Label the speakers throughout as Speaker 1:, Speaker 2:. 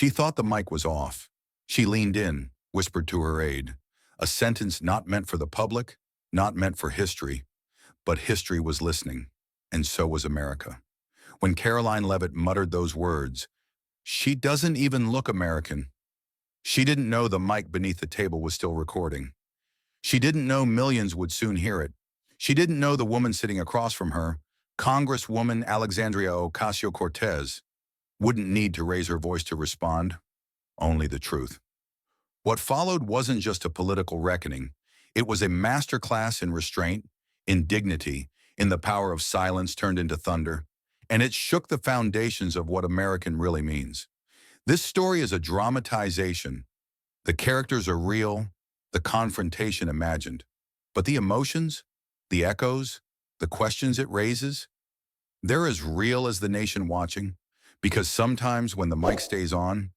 Speaker 1: She thought the mic was off. She leaned in, whispered to her aide. A sentence not meant for the public, not meant for history, but history was listening, and so was America. When Karoline Leavitt muttered those words, "She doesn't even look American." She didn't know the mic beneath the table was still recording. She didn't know millions would soon hear it. She didn't know the woman sitting across from her, Congresswoman Alexandria Ocasio-Cortez, wouldn't need to raise her voice to respond, only the truth. What followed wasn't just a political reckoning. It was a masterclass in restraint, in dignity, in the power of silence turned into thunder, and it shook the foundations of what American really means. This story is a dramatization. The characters are real, the confrontation imagined. But the emotions, the echoes, the questions it raises, they're as real as the nation watching, because sometimes when the mic stays on,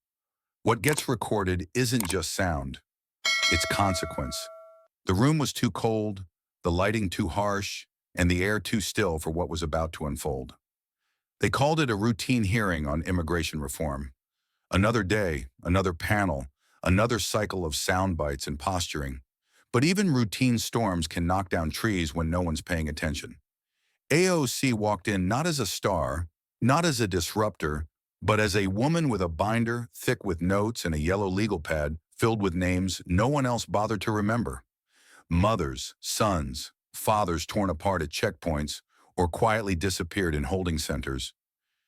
Speaker 1: what gets recorded isn't just sound, it's consequence. The room was too cold, the lighting too harsh, and the air too still for what was about to unfold. They called it a routine hearing on immigration reform. Another day, another panel, another cycle of sound bites and posturing. But even routine storms can knock down trees when no one's paying attention. AOC walked in not as a star, not as a disruptor, but as a woman with a binder thick with notes and a yellow legal pad filled with names no one else bothered to remember. Mothers, sons, fathers torn apart at checkpoints or quietly disappeared in holding centers.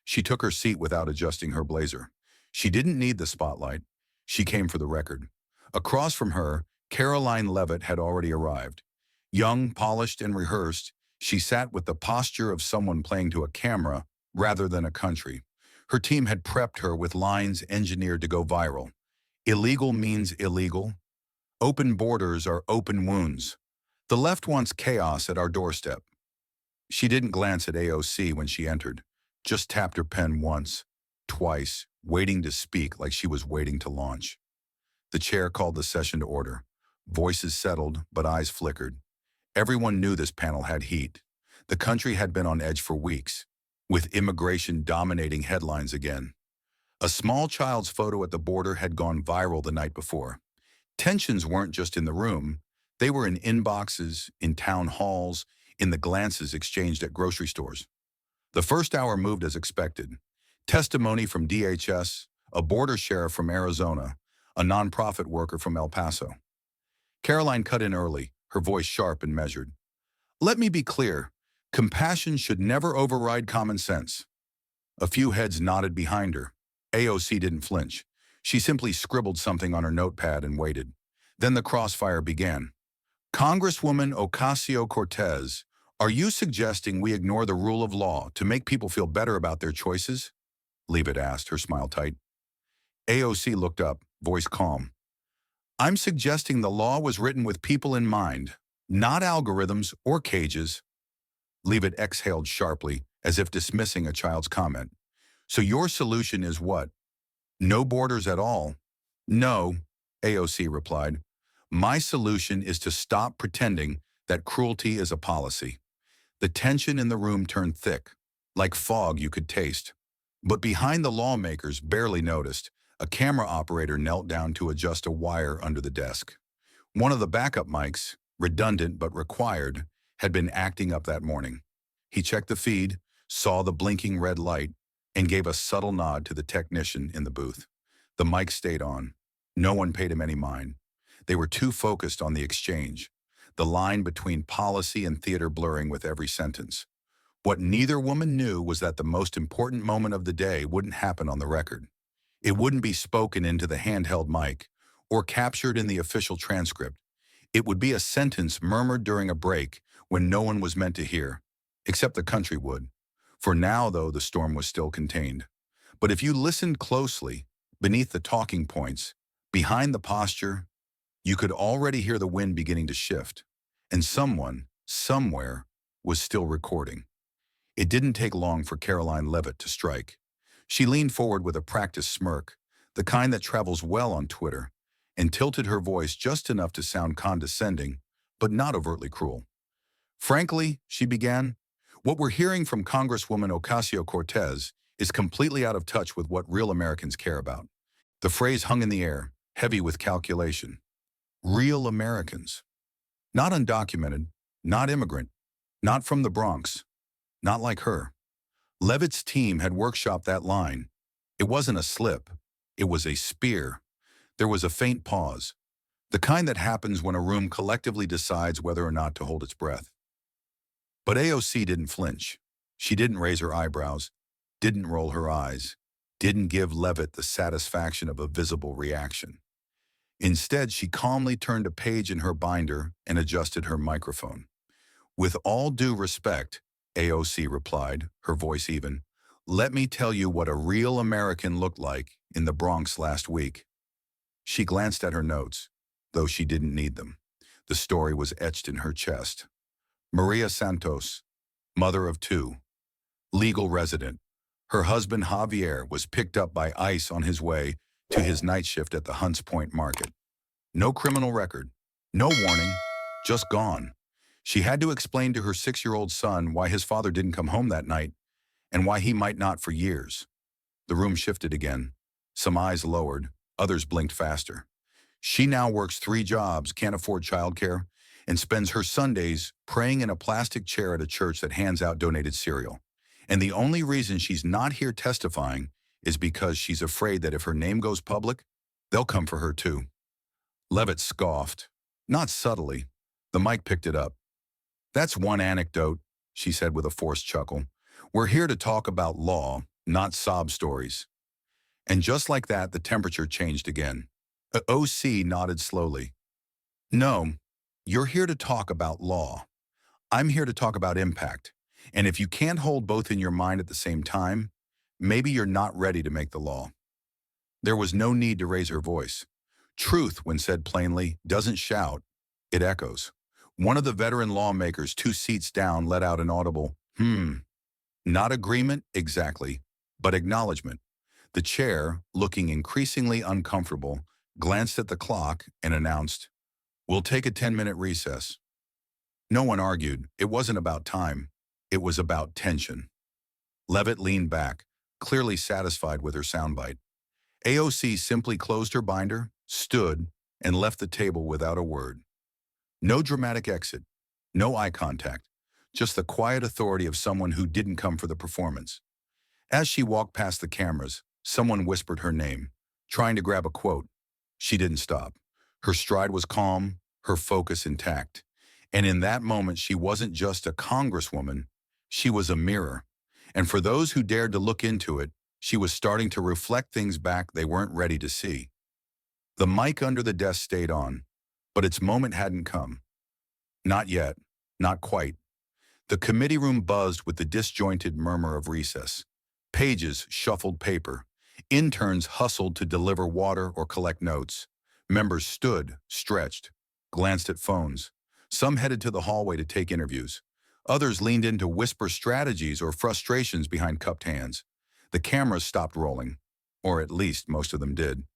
Speaker 1: She took her seat without adjusting her blazer. She didn't need the spotlight. She came for the record. Across from her, Karoline Leavitt had already arrived. Young, polished, and rehearsed, she sat with the posture of someone playing to a camera rather than a country. Her team had prepped her with lines engineered to go viral. Illegal means illegal. Open borders are open wounds. The left wants chaos at our doorstep. She didn't glance at AOC when she entered, just tapped her pen once, twice, waiting to speak like she was waiting to launch. The chair called the session to order. Voices settled, but eyes flickered. Everyone knew this panel had heat. The country had been on edge for weeks, with immigration dominating headlines again. A small child's photo at the border had gone viral the night before. Tensions weren't just in the room. They were in inboxes, in town halls, in the glances exchanged at grocery stores. The first hour moved as expected. Testimony from DHS, a border sheriff from Arizona, a nonprofit worker from El Paso. Karoline cut in early, her voice sharp and measured. "Let me be clear. Compassion should never override common sense." A few heads nodded behind her. AOC didn't flinch. She simply scribbled something on her notepad and waited. Then the crossfire began. "Congresswoman Ocasio-Cortez, are you suggesting we ignore the rule of law to make people feel better about their choices?" Leavitt asked, her smile tight. AOC looked up, voice calm. "I'm suggesting the law was written with people in mind, not algorithms or cages." Leavitt exhaled sharply, as if dismissing a child's comment. "So your solution is what? No borders at all?" "No," AOC replied. "My solution is to stop pretending that cruelty is a policy." The tension in the room turned thick, like fog you could taste. But behind the lawmakers barely noticed, a camera operator knelt down to adjust a wire under the desk. One of the backup mics, redundant but required, had been acting up that morning. He checked the feed, saw the blinking red light, and gave a subtle nod to the technician in the booth. The mic stayed on. No one paid him any mind. They were too focused on the exchange, the line between policy and theater blurring with every sentence. What neither woman knew was that the most important moment of the day wouldn't happen on the record. It wouldn't be spoken into the handheld mic or captured in the official transcript. It would be a sentence murmured during a break when no one was meant to hear, except the country would. For now, though, the storm was still contained. But if you listened closely, beneath the talking points, behind the posture, you could already hear the wind beginning to shift. And someone, somewhere, was still recording. It didn't take long for Karoline Leavitt to strike. She leaned forward with a practiced smirk, the kind that travels well on Twitter, and tilted her voice just enough to sound condescending, but not overtly cruel. "Frankly," she began, "what we're hearing from Congresswoman Ocasio-Cortez is completely out of touch with what real Americans care about. The phrase hung in the air, heavy with calculation. Real Americans. Not undocumented, not immigrant, not from the Bronx, not like her. Leavitt's team had workshopped that line. It wasn't a slip. It was a spear. There was a faint pause, the kind that happens when a room collectively decides whether or not to hold its breath. But AOC didn't flinch. She didn't raise her eyebrows, didn't roll her eyes, didn't give Leavitt the satisfaction of a visible reaction. Instead, she calmly turned a page in her binder and adjusted her microphone. "With all due respect," AOC replied, her voice even, "let me tell you what a real American looked like in the Bronx last week." She glanced at her notes, though she didn't need them. The story was etched in her chest. Maria Santos, mother of two, legal resident. Her husband Javier was picked up by ICE on his way to his night shift at the Hunts Point market. No criminal record, no warning, just gone. She had to explain to her 6-year-old son why his father didn't come home that night and why he might not for years. The room shifted again. Some eyes lowered, others blinked faster. She now works 3 jobs, can't afford childcare, and spends her Sundays praying in a plastic chair at a church that hands out donated cereal. And the only reason she's not here testifying is because she's afraid that if her name goes public, they'll come for her too. Leavitt scoffed, not subtly. The mic picked it up. "That's one anecdote," she said with a forced chuckle. "We're here to talk about law, not sob stories." And just like that, the temperature changed again. OC nodded slowly. "No, you're here to talk about law. I'm here to talk about impact. And if you can't hold both in your mind at the same time, maybe you're not ready to make the law." There was no need to raise her voice. Truth, when said plainly, doesn't shout, it echoes. One of the veteran lawmakers 2 seats down let out an audible, Not agreement, exactly, but acknowledgement. The chair, looking increasingly uncomfortable, glanced at the clock and announced, "We'll take a 10-minute recess." No one argued. It wasn't about time. It was about tension. Leavitt leaned back, clearly satisfied with her soundbite. AOC simply closed her binder, stood, and left the table without a word. No dramatic exit, no eye contact, just the quiet authority of someone who didn't come for the performance. As she walked past the cameras, someone whispered her name, trying to grab a quote. She didn't stop. Her stride was calm, her focus intact. And in that moment, she wasn't just a congresswoman, she was a mirror. And for those who dared to look into it, she was starting to reflect things back they weren't ready to see. The mic under the desk stayed on, but its moment hadn't come. Not yet, not quite. The committee room buzzed with the disjointed murmur of recess. Pages shuffled paper. Interns hustled to deliver water or collect notes. Members stood, stretched, glanced at phones. Some headed to the hallway to take interviews. Others leaned in to whisper strategies or frustrations behind cupped hands. The cameras stopped rolling, or at least most of them did.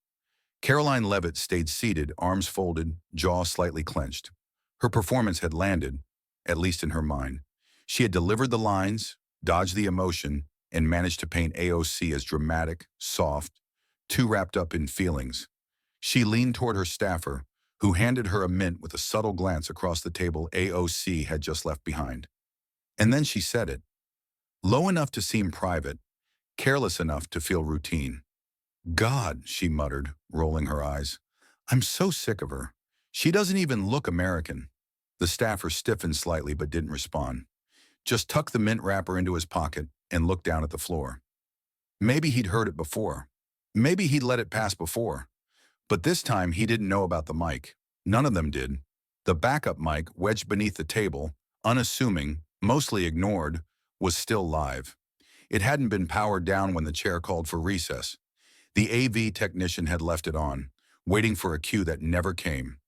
Speaker 1: Karoline Leavitt stayed seated, arms folded, jaw slightly clenched. Her performance had landed, at least in her mind. She had delivered the lines, dodged the emotion, and managed to paint AOC as dramatic, soft, too wrapped up in feelings. She leaned toward her staffer, who handed her a mint with a subtle glance across the table AOC had just left behind. And then she said it. Low enough to seem private, careless enough to feel routine. "God," she muttered, rolling her eyes. "I'm so sick of her. She doesn't even look American." The staffer stiffened slightly but didn't respond. Just tucked the mint wrapper into his pocket and looked down at the floor. Maybe he'd heard it before. Maybe he'd let it pass before. But this time he didn't know about the mic. None of them did. The backup mic, wedged beneath the table, unassuming, mostly ignored, was still live. It hadn't been powered down when the chair called for recess. The AV technician had left it on, waiting for a cue that never came.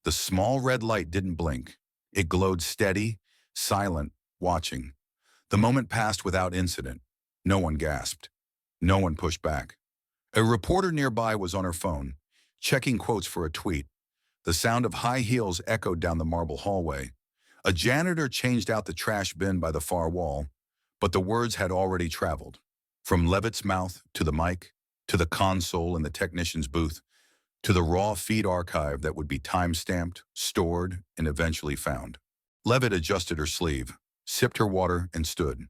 Speaker 1: The small red light didn't blink. It glowed steady, silent, watching. The moment passed without incident. No one gasped. No one pushed back. A reporter nearby was on her phone, checking quotes for a tweet. The sound of high heels echoed down the marble hallway. A janitor changed out the trash bin by the far wall, but the words had already traveled. From Leavitt's mouth to the mic, to the console in the technician's booth, to the raw feed archive that would be time-stamped, stored, and eventually found. Leavitt adjusted her sleeve, sipped her water, and stood.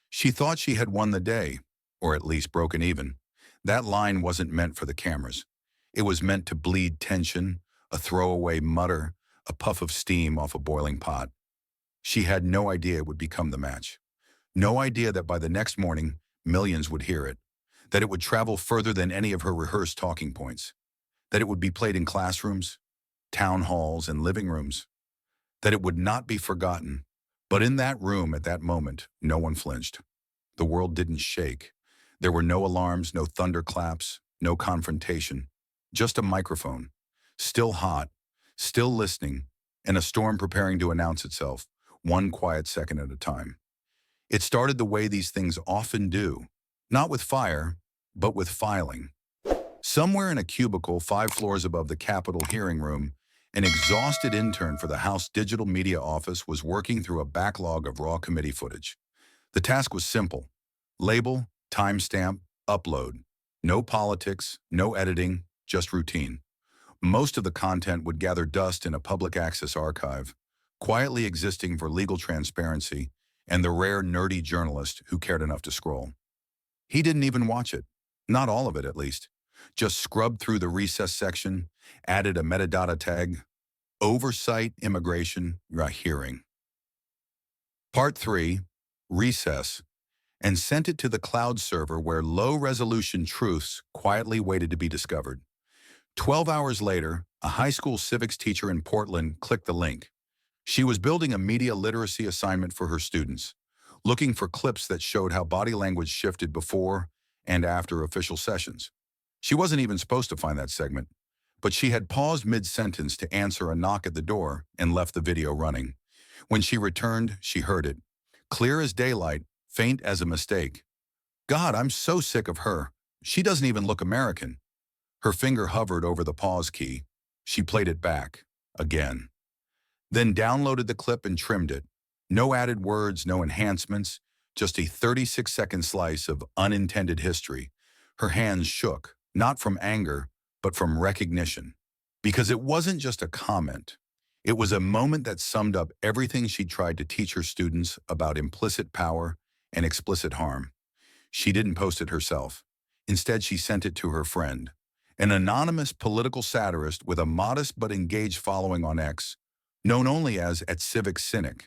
Speaker 1: She thought she had won the day, or at least broken even. That line wasn't meant for the cameras. It was meant to bleed tension, a throwaway mutter, a puff of steam off a boiling pot. She had no idea it would become the match. No idea that by the next morning, millions would hear it, that it would travel further than any of her rehearsed talking points, that it would be played in classrooms, town halls, and living rooms, that it would not be forgotten. But in that room at that moment, no one flinched. The world didn't shake. There were no alarms, no thunderclaps, no confrontation, just a microphone, still hot, still listening, and a storm preparing to announce itself, one quiet second at a time. It started the way these things often do, not with fire, but with filing. Somewhere in a cubicle 5 floors above the Capitol hearing room, an exhausted intern for the House Digital Media Office was working through a backlog of raw committee footage. The task was simple: label, timestamp, upload. No politics, no editing, just routine. Most of the content would gather dust in a public access archive, quietly existing for legal transparency and the rare nerdy journalist who cared enough to scroll. He didn't even watch it, not all of it at least. Just scrubbed through the recess section, added a metadata tag, oversight, immigration, hearing. Part 3, recess, and sent it to the cloud server where low-resolution truths quietly waited to be discovered. 12 hours later, a high school civics teacher in Portland clicked the link. She was building a media literacy assignment for her students, looking for clips that showed how body language shifted before and after official sessions. She wasn't even supposed to find that segment, but she had paused mid-sentence to answer a knock at the door and left the video running. When she returned, she heard it, clear as daylight, faint as a mistake. God, I'm so sick of her. She doesn't even look American. Her finger hovered over the pause key. She played it back, again. Then downloaded the clip and trimmed it. No added words, no enhancements, just a 36-second slice of unintended history. Her hands shook, not from anger, but from recognition. Because it wasn't just a comment. It was a moment that summed up everything she tried to teach her students about implicit power and explicit harm. She didn't post it herself. Instead, she sent it to her friend, an anonymous political satirist with a modest but engaged following on X, known only as @CivicCynic.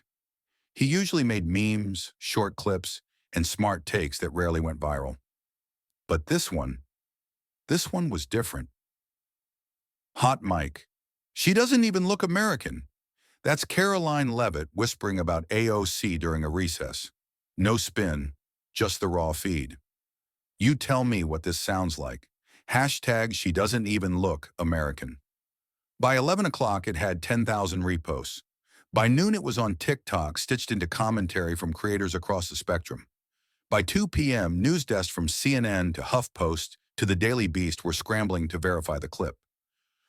Speaker 1: He usually made memes, short clips, and smart takes that rarely went viral. But this one was different. Hot mic. She doesn't even look American. That's Karoline Leavitt whispering about AOC during a recess. No spin, just the raw feed. You tell me what this sounds like. Hashtag she doesn't even look American. By 11 o'clock, it had 10,000 reposts. By noon, it was on TikTok, stitched into commentary from creators across the spectrum. By 2 p.m., news desks from CNN to HuffPost to the Daily Beast were scrambling to verify the clip.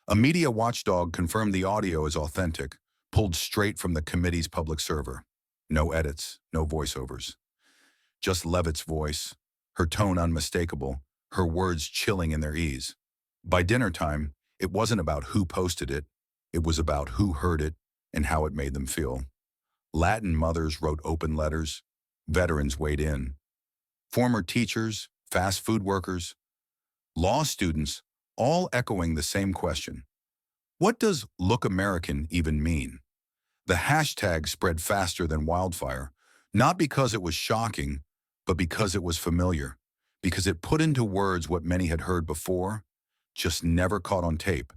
Speaker 1: A media watchdog confirmed the audio is authentic, pulled straight from the committee's public server. No edits, no voiceovers. Just Leavitt's voice, her tone unmistakable, her words chilling in their ease. By dinner time, it wasn't about who posted it. It was about who heard it and how it made them feel. Latin mothers wrote open letters. Veterans weighed in. Former teachers, fast food workers, law students, all echoing the same question. What does "look American" even mean? The hashtag spread faster than wildfire, not because it was shocking, but because it was familiar, because it put into words what many had heard before, just never caught on tape.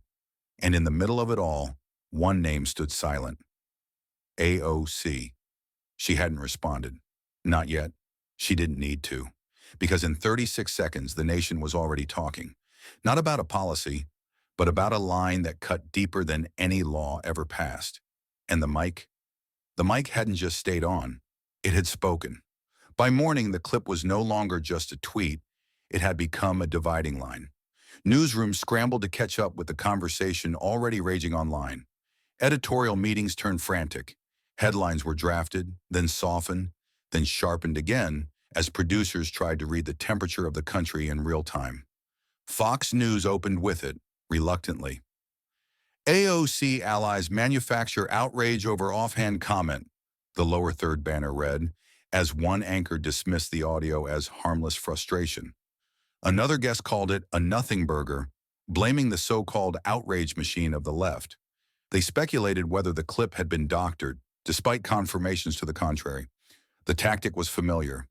Speaker 1: And in the middle of it all, one name stood silent. AOC. She hadn't responded. Not yet. She didn't need to. Because in 36 seconds, the nation was already talking. Not about a policy, but about a line that cut deeper than any law ever passed. And the mic? The mic hadn't just stayed on. It had spoken. By morning, the clip was no longer just a tweet. It had become a dividing line. Newsrooms scrambled to catch up with the conversation already raging online. Editorial meetings turned frantic. Headlines were drafted, then softened, then sharpened again as producers tried to read the temperature of the country in real time. Fox News opened with it, reluctantly. AOC allies manufacture outrage over offhand comment, the lower third banner read, as one anchor dismissed the audio as harmless frustration. Another guest called it a nothing burger, blaming the so-called outrage machine of the left. They speculated whether the clip had been doctored, despite confirmations to the contrary. The tactic was familiar.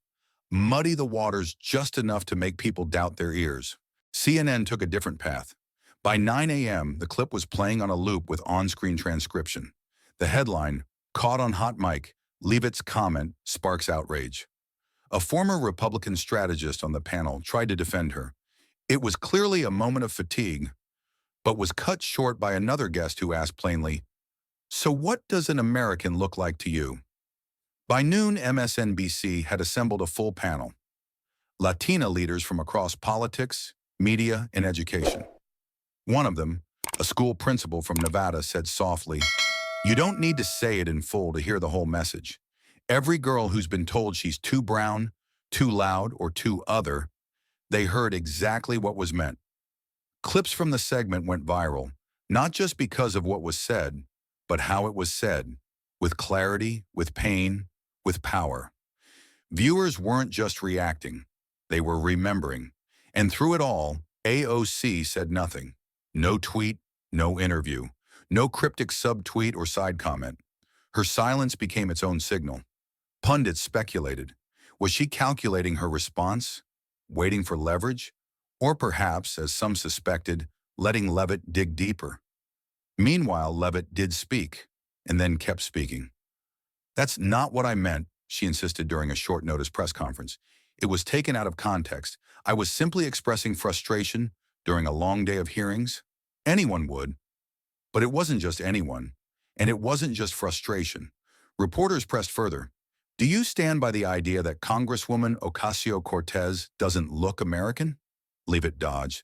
Speaker 1: Muddy the waters just enough to make people doubt their ears. CNN took a different path. By 9 a.m., the clip was playing on a loop with on-screen transcription. The headline, "Caught on Hot Mic, Leavitt's comment sparks outrage." A former Republican strategist on the panel tried to defend her. It was clearly a moment of fatigue, but was cut short by another guest who asked plainly, "So what does an American look like to you?" By noon, MSNBC had assembled a full panel. Latina leaders from across politics, media, and education. One of them, a school principal from Nevada, said softly, "You don't need to say it in full to hear the whole message. Every girl who's been told she's too brown, too loud, or too other, they heard exactly what was meant." Clips from the segment went viral, not just because of what was said, but how it was said, with clarity, with pain, with power. Viewers weren't just reacting, they were remembering. And through it all, AOC said nothing. No tweet, no interview, no cryptic subtweet or side comment. Her silence became its own signal. Pundits speculated. Was she calculating her response, waiting for leverage, or perhaps, as some suspected, letting Leavitt dig deeper? Meanwhile, Leavitt did speak, and then kept speaking. "That's not what I meant," she insisted during a short-notice press conference. "It was taken out of context. I was simply expressing frustration during a long day of hearings. Anyone would." But it wasn't just anyone, and it wasn't just frustration. Reporters pressed further. "Do you stand by the idea that Congresswoman Ocasio-Cortez doesn't look American?" Leavitt dodged.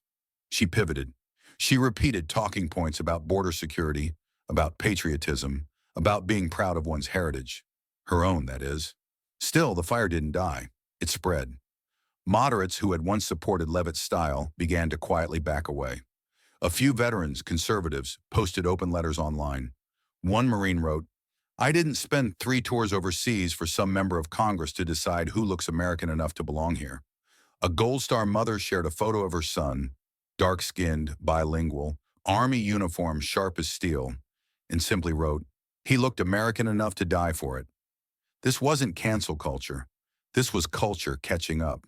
Speaker 1: She pivoted. She repeated talking points about border security, about patriotism, about being proud of one's heritage. Her own, that is. Still, the fire didn't die. It spread. Moderates who had once supported Leavitt's style began to quietly back away. A few veterans, conservatives, posted open letters online. One Marine wrote, "I didn't spend 3 tours overseas for some member of Congress to decide who looks American enough to belong here." A Gold Star mother shared a photo of her son, dark-skinned, bilingual, Army uniform sharp as steel, and simply wrote, "He looked American enough to die for it." This wasn't cancel culture. This was culture catching up.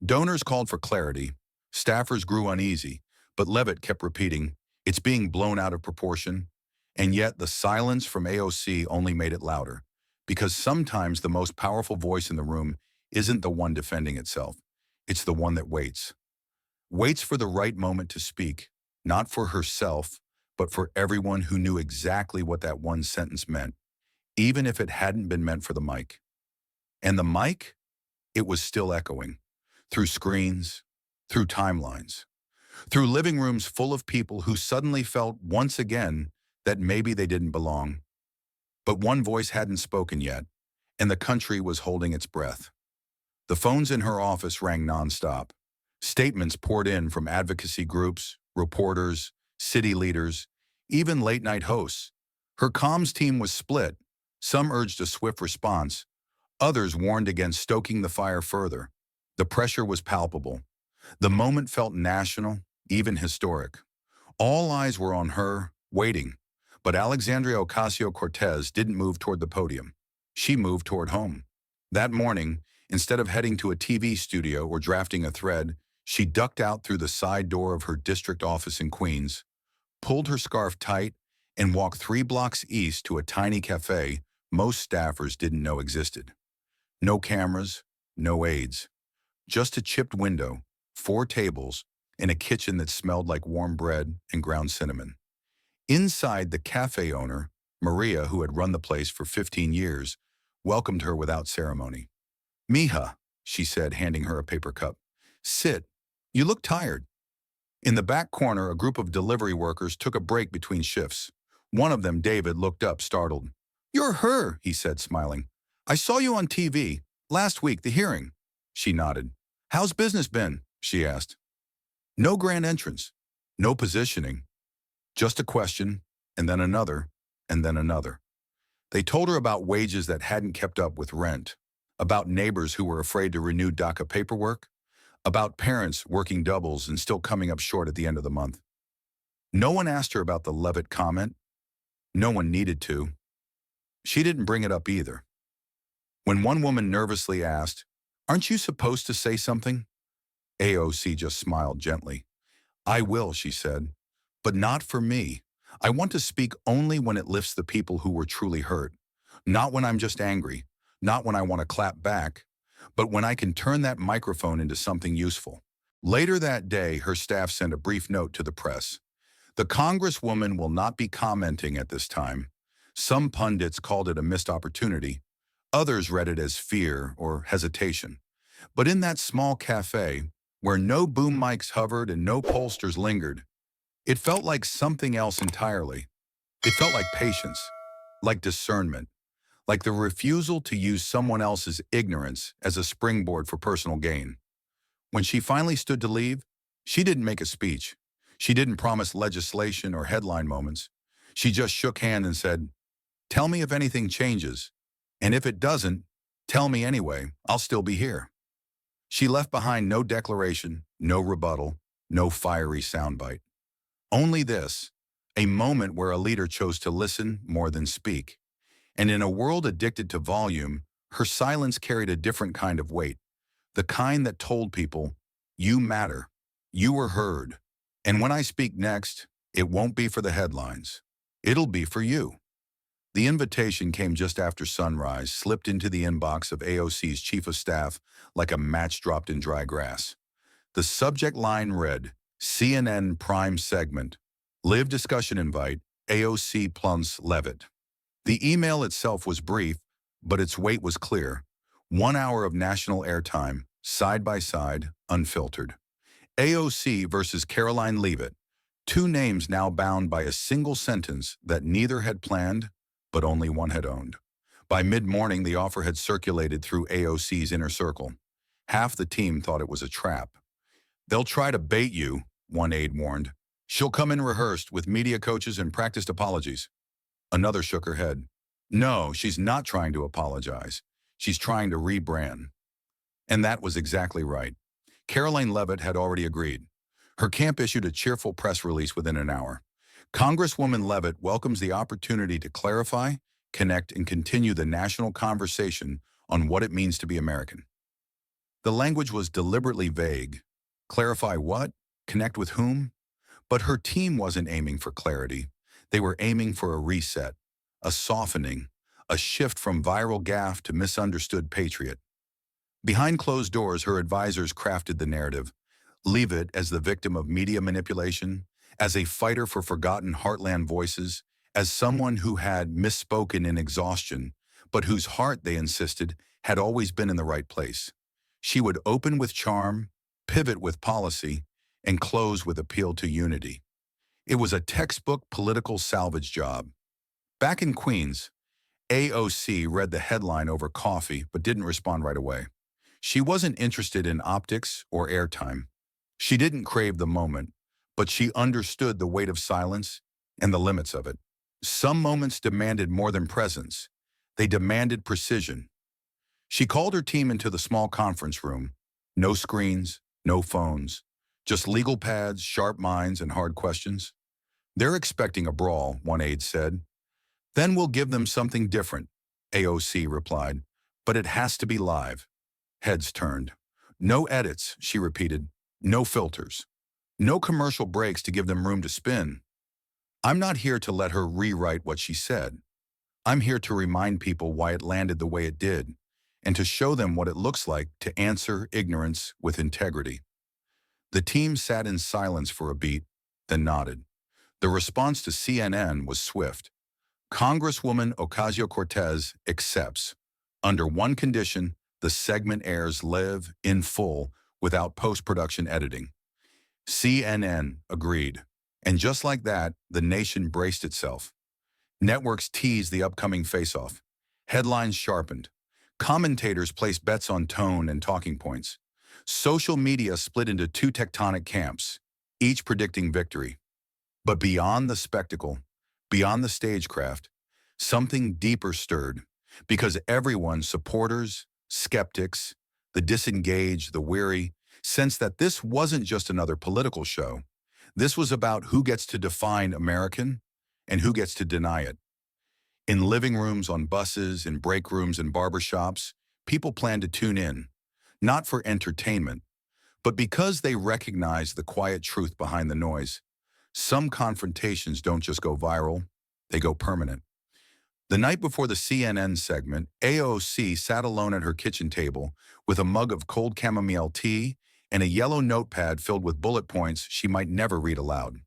Speaker 1: Donors called for clarity. Staffers grew uneasy, but Leavitt kept repeating, "It's being blown out of proportion." And yet the silence from AOC only made it louder, because sometimes the most powerful voice in the room isn't the one defending itself. It's the one that waits. Waits for the right moment to speak, not for herself, but for everyone who knew exactly what that one sentence meant, even if it hadn't been meant for the mic. And the mic? It was still echoing. Through screens, through timelines, through living rooms full of people who suddenly felt once again that maybe they didn't belong. But one voice hadn't spoken yet, and the country was holding its breath. The phones in her office rang nonstop. Statements poured in from advocacy groups, reporters, city leaders, even late-night hosts. Her comms team was split. Some urged a swift response. Others warned against stoking the fire further. The pressure was palpable. The moment felt national, even historic. All eyes were on her, waiting. But Alexandria Ocasio-Cortez didn't move toward the podium. She moved toward home. That morning, instead of heading to a TV studio or drafting a thread, she ducked out through the side door of her district office in Queens, pulled her scarf tight, and walked 3 blocks east to a tiny cafe most staffers didn't know existed. No cameras, no aides. Just a chipped window, 4 tables, and a kitchen that smelled like warm bread and ground cinnamon. Inside, the cafe owner, Maria, who had run the place for 15 years, welcomed her without ceremony. "Mija," she said, handing her a paper cup. "Sit. You look tired." In the back corner, a group of delivery workers took a break between shifts. One of them, David, looked up, startled. "You're her," he said, smiling. "I saw you on TV. Last week, the hearing." She nodded. "How's business been?" she asked. No grand entrance, no positioning, just a question, and then another, and then another. They told her about wages that hadn't kept up with rent, about neighbors who were afraid to renew DACA paperwork, about parents working doubles and still coming up short at the end of the month. No one asked her about the Leavitt comment. No one needed to. She didn't bring it up either. When one woman nervously asked, "Aren't you supposed to say something?" AOC just smiled gently. "I will," she said, "but not for me. I want to speak only when it lifts the people who were truly hurt. Not when I'm just angry, not when I want to clap back, but when I can turn that microphone into something useful." Later that day, her staff sent a brief note to the press. The Congresswoman will not be commenting at this time. Some pundits called it a missed opportunity. Others read it as fear or hesitation. But in that small cafe, where no boom mics hovered and no pollsters lingered, it felt like something else entirely. It felt like patience, like discernment, like the refusal to use someone else's ignorance as a springboard for personal gain. When she finally stood to leave, she didn't make a speech. She didn't promise legislation or headline moments. She just shook hands and said, "Tell me if anything changes. And if it doesn't, tell me anyway. I'll still be here." She left behind no declaration, no rebuttal, no fiery soundbite. Only this, a moment where a leader chose to listen more than speak. And in a world addicted to volume, her silence carried a different kind of weight, the kind that told people, "You matter. You were heard. And when I speak next, it won't be for the headlines. It'll be for you." The invitation came just after sunrise, slipped into the inbox of AOC's chief of staff like a match dropped in dry grass. The subject line read, CNN Prime Segment, Live Discussion Invite, AOC plus Leavitt. The email itself was brief, but its weight was clear. 1 hour of national airtime, side by side, unfiltered. AOC versus Karoline Leavitt, two names now bound by a single sentence that neither had planned, but only one had owned. By mid-morning, the offer had circulated through AOC's inner circle. Half the team thought it was a trap. "They'll try to bait you," one aide warned. "She'll come in rehearsed with media coaches and practiced apologies." Another shook her head. "No, she's not trying to apologize. She's trying to rebrand." And that was exactly right. Karoline Leavitt had already agreed. Her camp issued a cheerful press release within an hour. Congresswoman Leavitt welcomes the opportunity to clarify, connect, and continue the national conversation on what it means to be American. The language was deliberately vague. Clarify what? Connect with whom? But her team wasn't aiming for clarity. They were aiming for a reset, a softening, a shift from viral gaffe to misunderstood patriot. Behind closed doors, her advisors crafted the narrative. Leavitt as the victim of media manipulation, as a fighter for forgotten heartland voices, as someone who had misspoken in exhaustion, but whose heart, they insisted, had always been in the right place. She would open with charm, pivot with policy, and close with appeal to unity. It was a textbook political salvage job. Back in Queens, AOC read the headline over coffee but didn't respond right away. She wasn't interested in optics or airtime. She didn't crave the moment, but she understood the weight of silence and the limits of it. Some moments demanded more than presence. They demanded precision. She called her team into the small conference room. No screens, no phones, just legal pads, sharp minds, and hard questions. "They're expecting a brawl," one aide said. "Then we'll give them something different," AOC replied. "But it has to be live." Heads turned. "No edits," she repeated. "No filters. No commercial breaks to give them room to spin." I'm not here to let her rewrite what she said. I'm here to remind people why it landed the way it did, and to show them what it looks like to answer ignorance with integrity. The team sat in silence for a beat, then nodded. The response to CNN was swift. Congresswoman Ocasio-Cortez accepts. Under one condition, the segment airs live, in full, without post-production editing. CNN agreed. And just like that, the nation braced itself. Networks teased the upcoming face-off. Headlines sharpened. Commentators placed bets on tone and talking points. Social media split into two tectonic camps, each predicting victory. But beyond the spectacle, beyond the stagecraft, something deeper stirred, because everyone, supporters, skeptics, the disengaged, the weary, sensed that this wasn't just another political show. This was about who gets to define American and who gets to deny it. In living rooms, on buses, in break rooms and barbershops, people planned to tune in, not for entertainment, but because they recognized the quiet truth behind the noise. Some confrontations don't just go viral, they go permanent. The night before the CNN segment, AOC sat alone at her kitchen table with a mug of cold chamomile tea and a yellow notepad filled with bullet points she might never read aloud.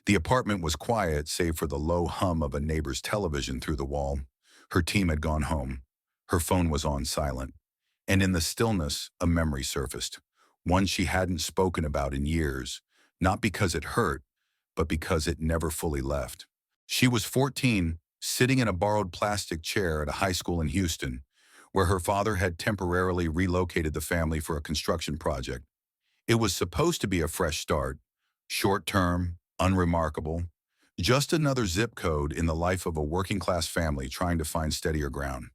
Speaker 1: The apartment was quiet save for the low hum of a neighbor's television through the wall. Her team had gone home. Her phone was on silent. And in the stillness, a memory surfaced, one she hadn't spoken about in years, not because it hurt, but because it never fully left. She was 14, sitting in a borrowed plastic chair at a high school in Houston, where her father had temporarily relocated the family for a construction project. It was supposed to be a fresh start, short-term, unremarkable, just another zip code in the life of a working-class family trying to find steadier ground.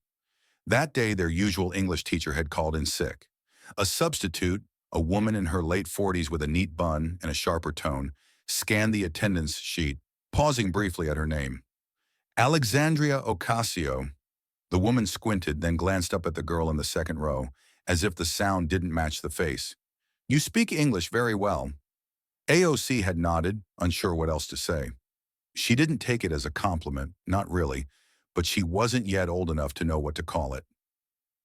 Speaker 1: That day, their usual English teacher had called in sick. A substitute, a woman in her late 40s with a neat bun and a sharper tone, scanned the attendance sheet, pausing briefly at her name. Alexandria Ocasio. The woman squinted, then glanced up at the girl in the second row, as if the sound didn't match the face. "You speak English very well." AOC had nodded, unsure what else to say. She didn't take it as a compliment, not really, but she wasn't yet old enough to know what to call it.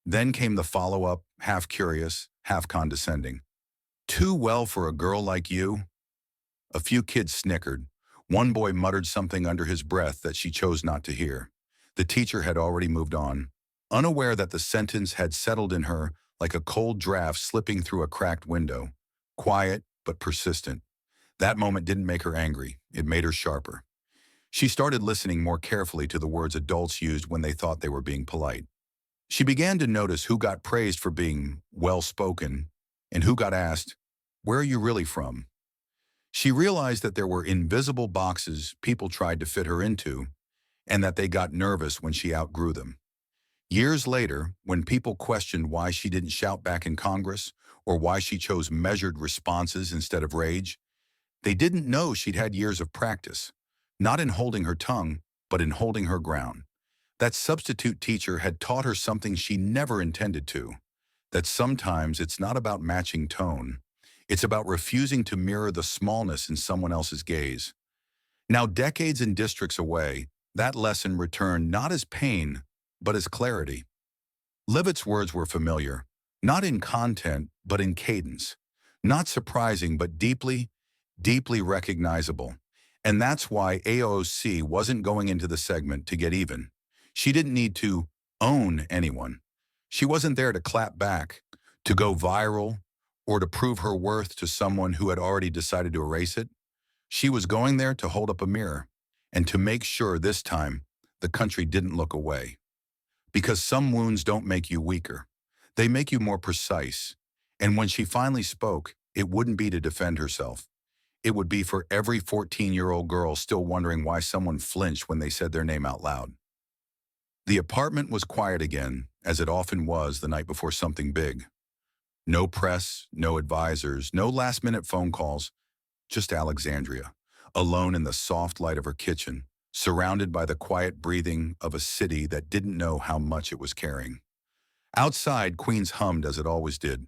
Speaker 1: Then came the follow-up, half curious, half condescending. "Too well for a girl like you?" A few kids snickered. One boy muttered something under his breath that she chose not to hear. The teacher had already moved on, unaware that the sentence had settled in her like a cold draft slipping through a cracked window. Quiet, but persistent. That moment didn't make her angry. It made her sharper. She started listening more carefully to the words adults used when they thought they were being polite. She began to notice who got praised for being well-spoken and who got asked, "Where are you really from?" She realized that there were invisible boxes people tried to fit her into, and that they got nervous when she outgrew them. Years later, when people questioned why she didn't shout back in Congress or why she chose measured responses instead of rage, they didn't know she'd had years of practice, not in holding her tongue, but in holding her ground. That substitute teacher had taught her something she never intended to, that sometimes it's not about matching tone. It's about refusing to mirror the smallness in someone else's gaze. Now, decades and districts away, that lesson returned not as pain, but as clarity. Leavitt's words were familiar, not in content, but in cadence. Not surprising, but deeply, deeply recognizable. And that's why AOC wasn't going into the segment to get even. She didn't need to own anyone. She wasn't there to clap back, to go viral, or to prove her worth to someone who had already decided to erase it. She was going there to hold up a mirror and to make sure this time the country didn't look away. Because some wounds don't make you weaker. They make you more precise. And when she finally spoke, it wouldn't be to defend herself. It would be for every 14-year-old girl still wondering why someone flinched when they said their name out loud. The apartment was quiet again, as it often was the night before something big. No press, no advisors, no last-minute phone calls, just Alexandria, alone in the soft light of her kitchen, surrounded by the quiet breathing of a city that didn't know how much it was carrying. Outside, Queens hummed as it always did.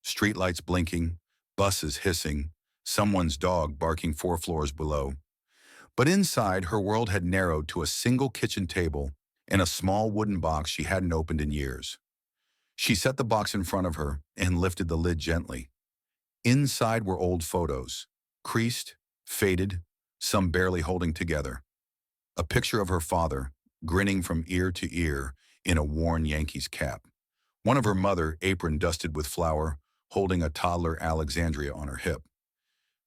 Speaker 1: Streetlights blinking, buses hissing, someone's dog barking 4 floors below. But inside, her world had narrowed to a single kitchen table and a small wooden box she hadn't opened in years. She set the box in front of her and lifted the lid gently. Inside were old photos, creased, faded, some barely holding together. A picture of her father, grinning from ear to ear in a worn Yankees cap. One of her mother, apron dusted with flour, holding a toddler Alexandria on her hip.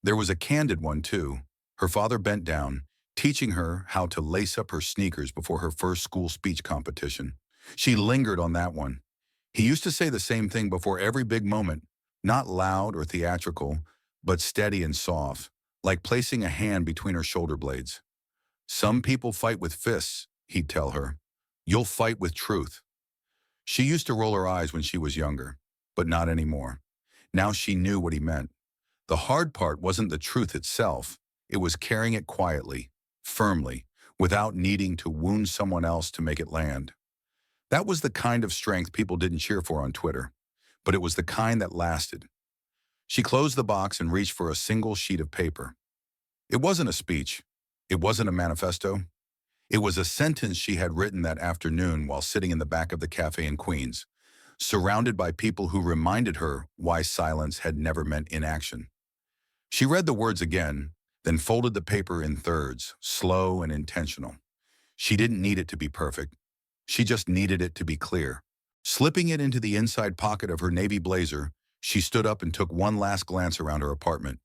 Speaker 1: There was a candid one, too. Her father bent down, teaching her how to lace up her sneakers before her first school speech competition. She lingered on that one. He used to say the same thing before every big moment, not loud or theatrical, but steady and soft, like placing a hand between her shoulder blades. Some people fight with fists, he'd tell her. You'll fight with truth. She used to roll her eyes when she was younger, but not anymore. Now she knew what he meant. The hard part wasn't the truth itself. It was carrying it quietly, firmly, without needing to wound someone else to make it land. That was the kind of strength people didn't cheer for on Twitter, but it was the kind that lasted. She closed the box and reached for a single sheet of paper. It wasn't a speech. It wasn't a manifesto. It was a sentence she had written that afternoon while sitting in the back of the cafe in Queens, surrounded by people who reminded her why silence had never meant inaction. She read the words again, then folded the paper in thirds, slow and intentional. She didn't need it to be perfect. She just needed it to be clear. Slipping it into the inside pocket of her navy blazer, she stood up and took one last glance around her apartment.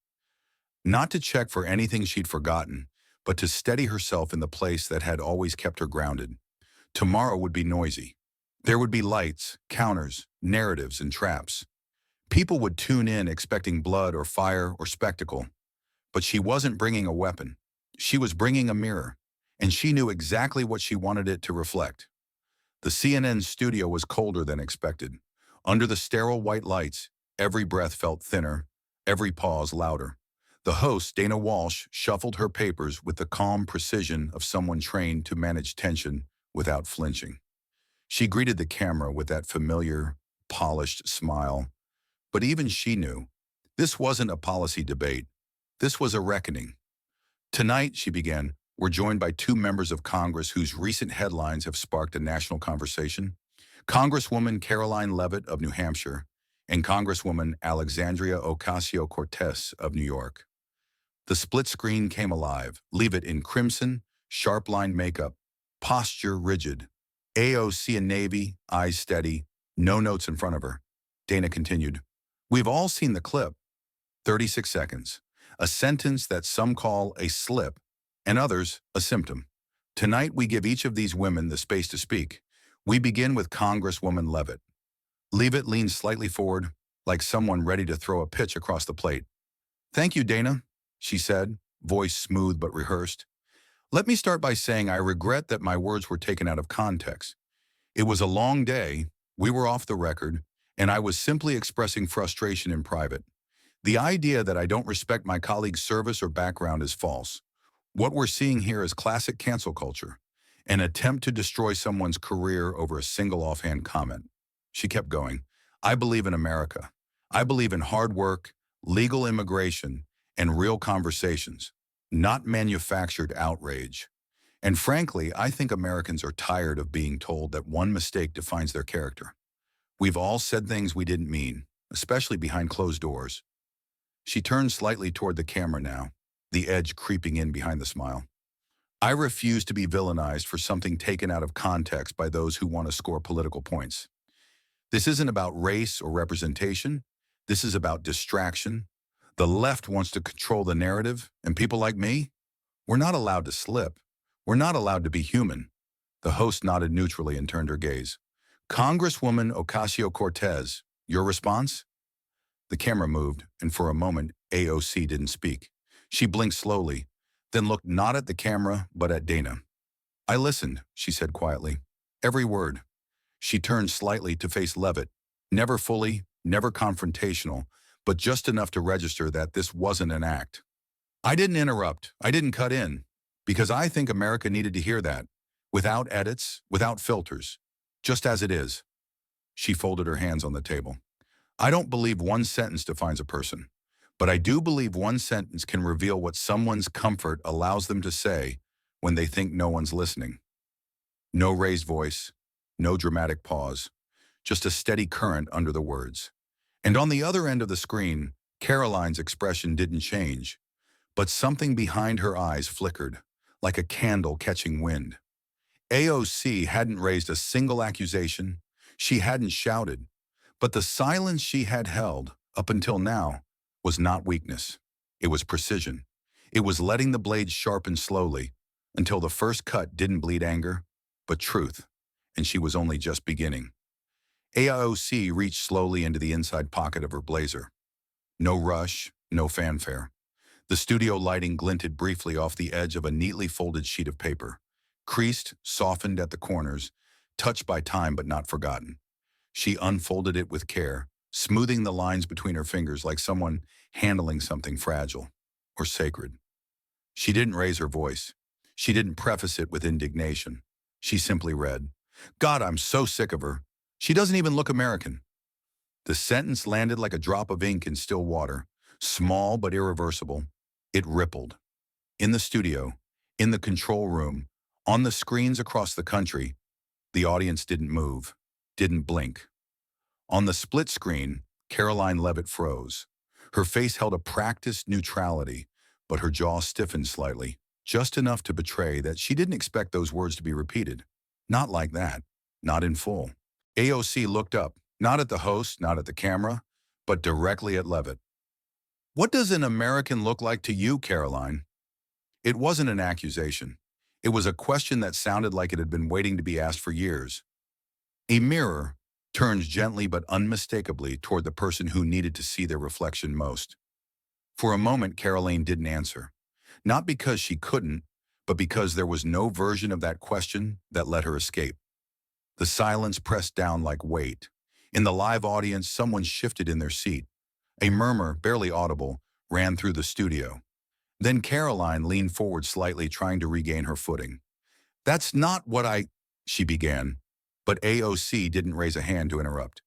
Speaker 1: Not to check for anything she'd forgotten, but to steady herself in the place that had always kept her grounded. Tomorrow would be noisy. There would be lights, counters, narratives, and traps. People would tune in expecting blood or fire or spectacle. But she wasn't bringing a weapon. She was bringing a mirror, and she knew exactly what she wanted it to reflect. The CNN studio was colder than expected. Under the sterile white lights, every breath felt thinner, every pause louder. The host, Dana Walsh, shuffled her papers with the calm precision of someone trained to manage tension without flinching. She greeted the camera with that familiar, polished smile. But even she knew, this wasn't a policy debate. This was a reckoning. Tonight, she began, we're joined by two members of Congress whose recent headlines have sparked a national conversation. Congresswoman Karoline Leavitt of New Hampshire and Congresswoman Alexandria Ocasio-Cortez of New York. The split screen came alive, Leavitt in crimson, sharp-lined makeup, posture rigid. AOC in navy, eyes steady, no notes in front of her. Dana continued, we've all seen the clip. 36 seconds. A sentence that some call a slip and others a symptom. Tonight we give each of these women the space to speak. We begin with Congresswoman Leavitt. Leavitt leaned slightly forward, like someone ready to throw a pitch across the plate. Thank you, Dana, she said, voice smooth but rehearsed. Let me start by saying I regret that my words were taken out of context. It was a long day, we were off the record, and I was simply expressing frustration in private. The idea that I don't respect my colleague's service or background is false. What we're seeing here is classic cancel culture, an attempt to destroy someone's career over a single offhand comment. She kept going. I believe in America. I believe in hard work, legal immigration, and real conversations, not manufactured outrage. And frankly, I think Americans are tired of being told that one mistake defines their character. We've all said things we didn't mean, especially behind closed doors. She turned slightly toward the camera now, the edge creeping in behind the smile. I refuse to be villainized for something taken out of context by those who want to score political points. This isn't about race or representation. This is about distraction. The left wants to control the narrative, and people like me, we're not allowed to slip. We're not allowed to be human. The host nodded neutrally and turned her gaze. Congresswoman Ocasio-Cortez, your response? The camera moved, and for a moment, AOC didn't speak. She blinked slowly, then looked not at the camera, but at Dana. I listened, she said quietly. Every word. She turned slightly to face Leavitt, never fully, never confrontational, but just enough to register that this wasn't an act. I didn't interrupt, I didn't cut in, because I think America needed to hear that, without edits, without filters, just as it is. She folded her hands on the table. I don't believe one sentence defines a person, but I do believe one sentence can reveal what someone's comfort allows them to say when they think no one's listening. No raised voice, no dramatic pause, just a steady current under the words. And on the other end of the screen, Karoline's expression didn't change, but something behind her eyes flickered, like a candle catching wind. AOC hadn't raised a single accusation. She hadn't shouted. But the silence she had held, up until now, was not weakness. It was precision. It was letting the blade sharpen slowly, until the first cut didn't bleed anger, but truth, and she was only just beginning. AOC reached slowly into the inside pocket of her blazer. No rush, no fanfare. The studio lighting glinted briefly off the edge of a neatly folded sheet of paper, creased, softened at the corners, touched by time but not forgotten. She unfolded it with care, smoothing the lines between her fingers like someone handling something fragile or sacred. She didn't raise her voice. She didn't preface it with indignation. She simply read, "God, I'm so sick of her. She doesn't even look American." The sentence landed like a drop of ink in still water, small but irreversible. It rippled. In the studio, in the control room, on the screens across the country, the audience didn't move, didn't blink. On the split screen, Karoline Leavitt froze. Her face held a practiced neutrality, but her jaw stiffened slightly, just enough to betray that she didn't expect those words to be repeated. Not like that, not in full. AOC looked up, not at the host, not at the camera, but directly at Leavitt. "What does an American look like to you, Karoline?" It wasn't an accusation. It was a question that sounded like it had been waiting to be asked for years. A mirror turns gently but unmistakably toward the person who needed to see their reflection most. For a moment, Karoline didn't answer. Not because she couldn't, but because there was no version of that question that let her escape. The silence pressed down like weight. In the live audience, someone shifted in their seat. A murmur, barely audible, ran through the studio. Then Karoline leaned forward slightly, trying to regain her footing. "That's not what she began. But AOC didn't raise a hand to interrupt.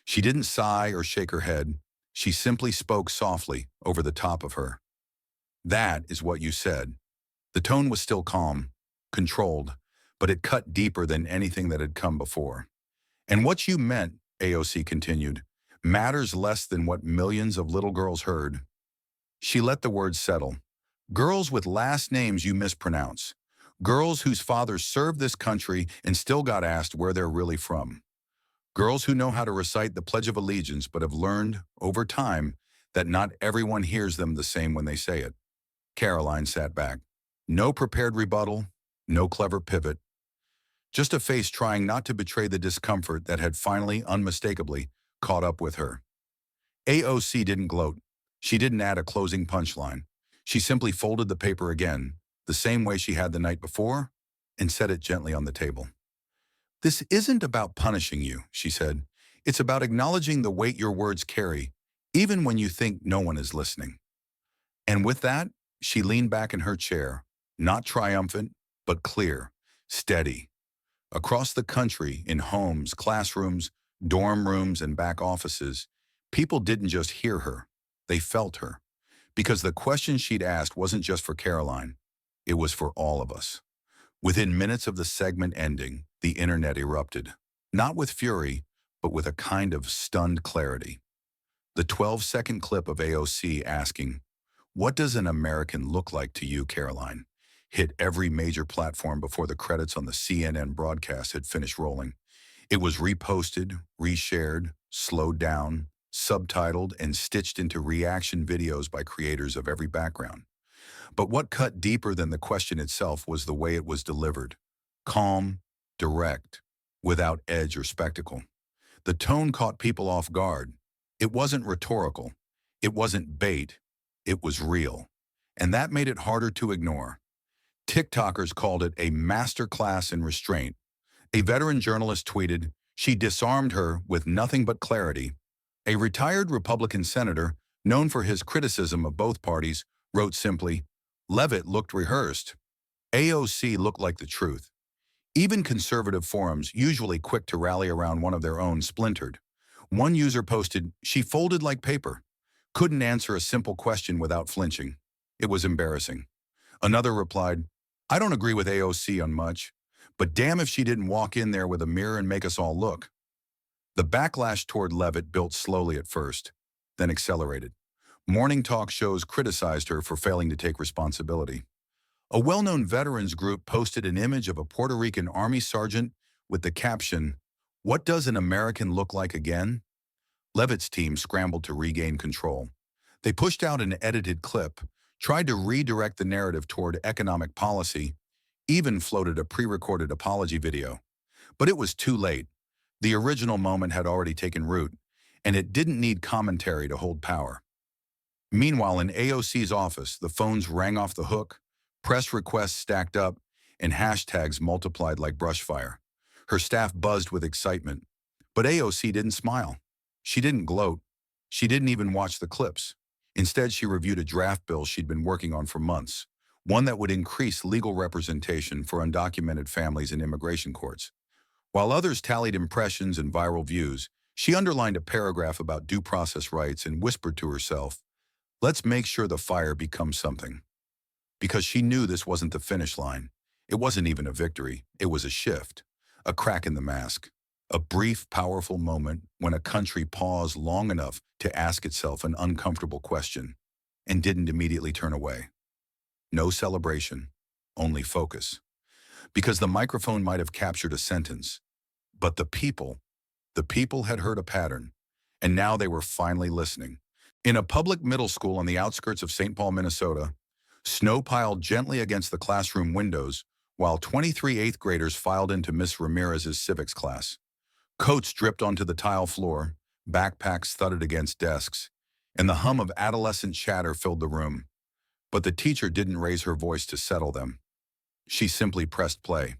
Speaker 1: She didn't sigh or shake her head. She simply spoke softly over the top of her. "That is what you said." The tone was still calm, controlled, but it cut deeper than anything that had come before. "And what you meant," AOC continued, "matters less than what millions of little girls heard." She let the words settle. "Girls with last names you mispronounce. Girls whose fathers served this country and still got asked where they're really from. Girls who know how to recite the Pledge of Allegiance but have learned, over time, that not everyone hears them the same when they say it." Karoline sat back. No prepared rebuttal, no clever pivot. Just a face trying not to betray the discomfort that had finally, unmistakably, caught up with her. AOC didn't gloat. She didn't add a closing punchline. She simply folded the paper again, the same way she had the night before, and set it gently on the table. "This isn't about punishing you," she said. "It's about acknowledging the weight your words carry, even when you think no one is listening." And with that, she leaned back in her chair, not triumphant, but clear, steady. Across the country, in homes, classrooms, dorm rooms, and back offices, people didn't just hear her, they felt her. Because the question she'd asked wasn't just for Karoline, it was for all of us. Within minutes of the segment ending, the internet erupted. Not with fury, but with a kind of stunned clarity. The 12-second clip of AOC asking, "What does an American look like to you, Karoline?" hit every major platform before the credits on the CNN broadcast had finished rolling. It was reposted, reshared, slowed down, subtitled, and stitched into reaction videos by creators of every background. But what cut deeper than the question itself was the way it was delivered. Calm, direct, without edge or spectacle. The tone caught people off guard. It wasn't rhetorical. It wasn't bait. It was real. And that made it harder to ignore. TikTokers called it a masterclass in restraint. A veteran journalist tweeted, "She disarmed her with nothing but clarity." A retired Republican senator, known for his criticism of both parties, wrote simply, "Leavitt looked rehearsed." AOC looked like the truth. Even conservative forums, usually quick to rally around one of their own, splintered. One user posted, "She folded like paper. Couldn't answer a simple question without flinching. It was embarrassing." Another replied, "I don't agree with AOC on much, but damn if she didn't walk in there with a mirror and make us all look." The backlash toward Leavitt built slowly at first, then accelerated. Morning talk shows criticized her for failing to take responsibility. A well-known veterans group posted an image of a Puerto Rican Army sergeant with the caption, "What does an American look like again?" Leavitt's team scrambled to regain control. They pushed out an edited clip, tried to redirect the narrative toward economic policy, even floated a pre-recorded apology video. But it was too late. The original moment had already taken root, and it didn't need commentary to hold power. Meanwhile, in AOC's office, the phones rang off the hook, press requests stacked up, and hashtags multiplied like brushfire. Her staff buzzed with excitement. But AOC didn't smile. She didn't gloat. She didn't even watch the clips. Instead, she reviewed a draft bill she'd been working on for months, one that would increase legal representation for undocumented families in immigration courts. While others tallied impressions and viral views, she underlined a paragraph about due process rights and whispered to herself, "Let's make sure the fire becomes something." Because she knew this wasn't the finish line. It wasn't even a victory. It was a shift, a crack in the mask, a brief, powerful moment when a country paused long enough to ask itself an uncomfortable question and didn't immediately turn away. No celebration, only focus. Because the microphone might have captured a sentence, but the people had heard a pattern, and now they were finally listening. In a public middle school on the outskirts of St. Paul, Minnesota, snow piled gently against the classroom windows while 23 eighth graders filed into Miss Ramirez's civics class. Coats dripped onto the tile floor, backpacks thudded against desks, and the hum of adolescent chatter filled the room. But the teacher didn't raise her voice to settle them. She simply pressed play.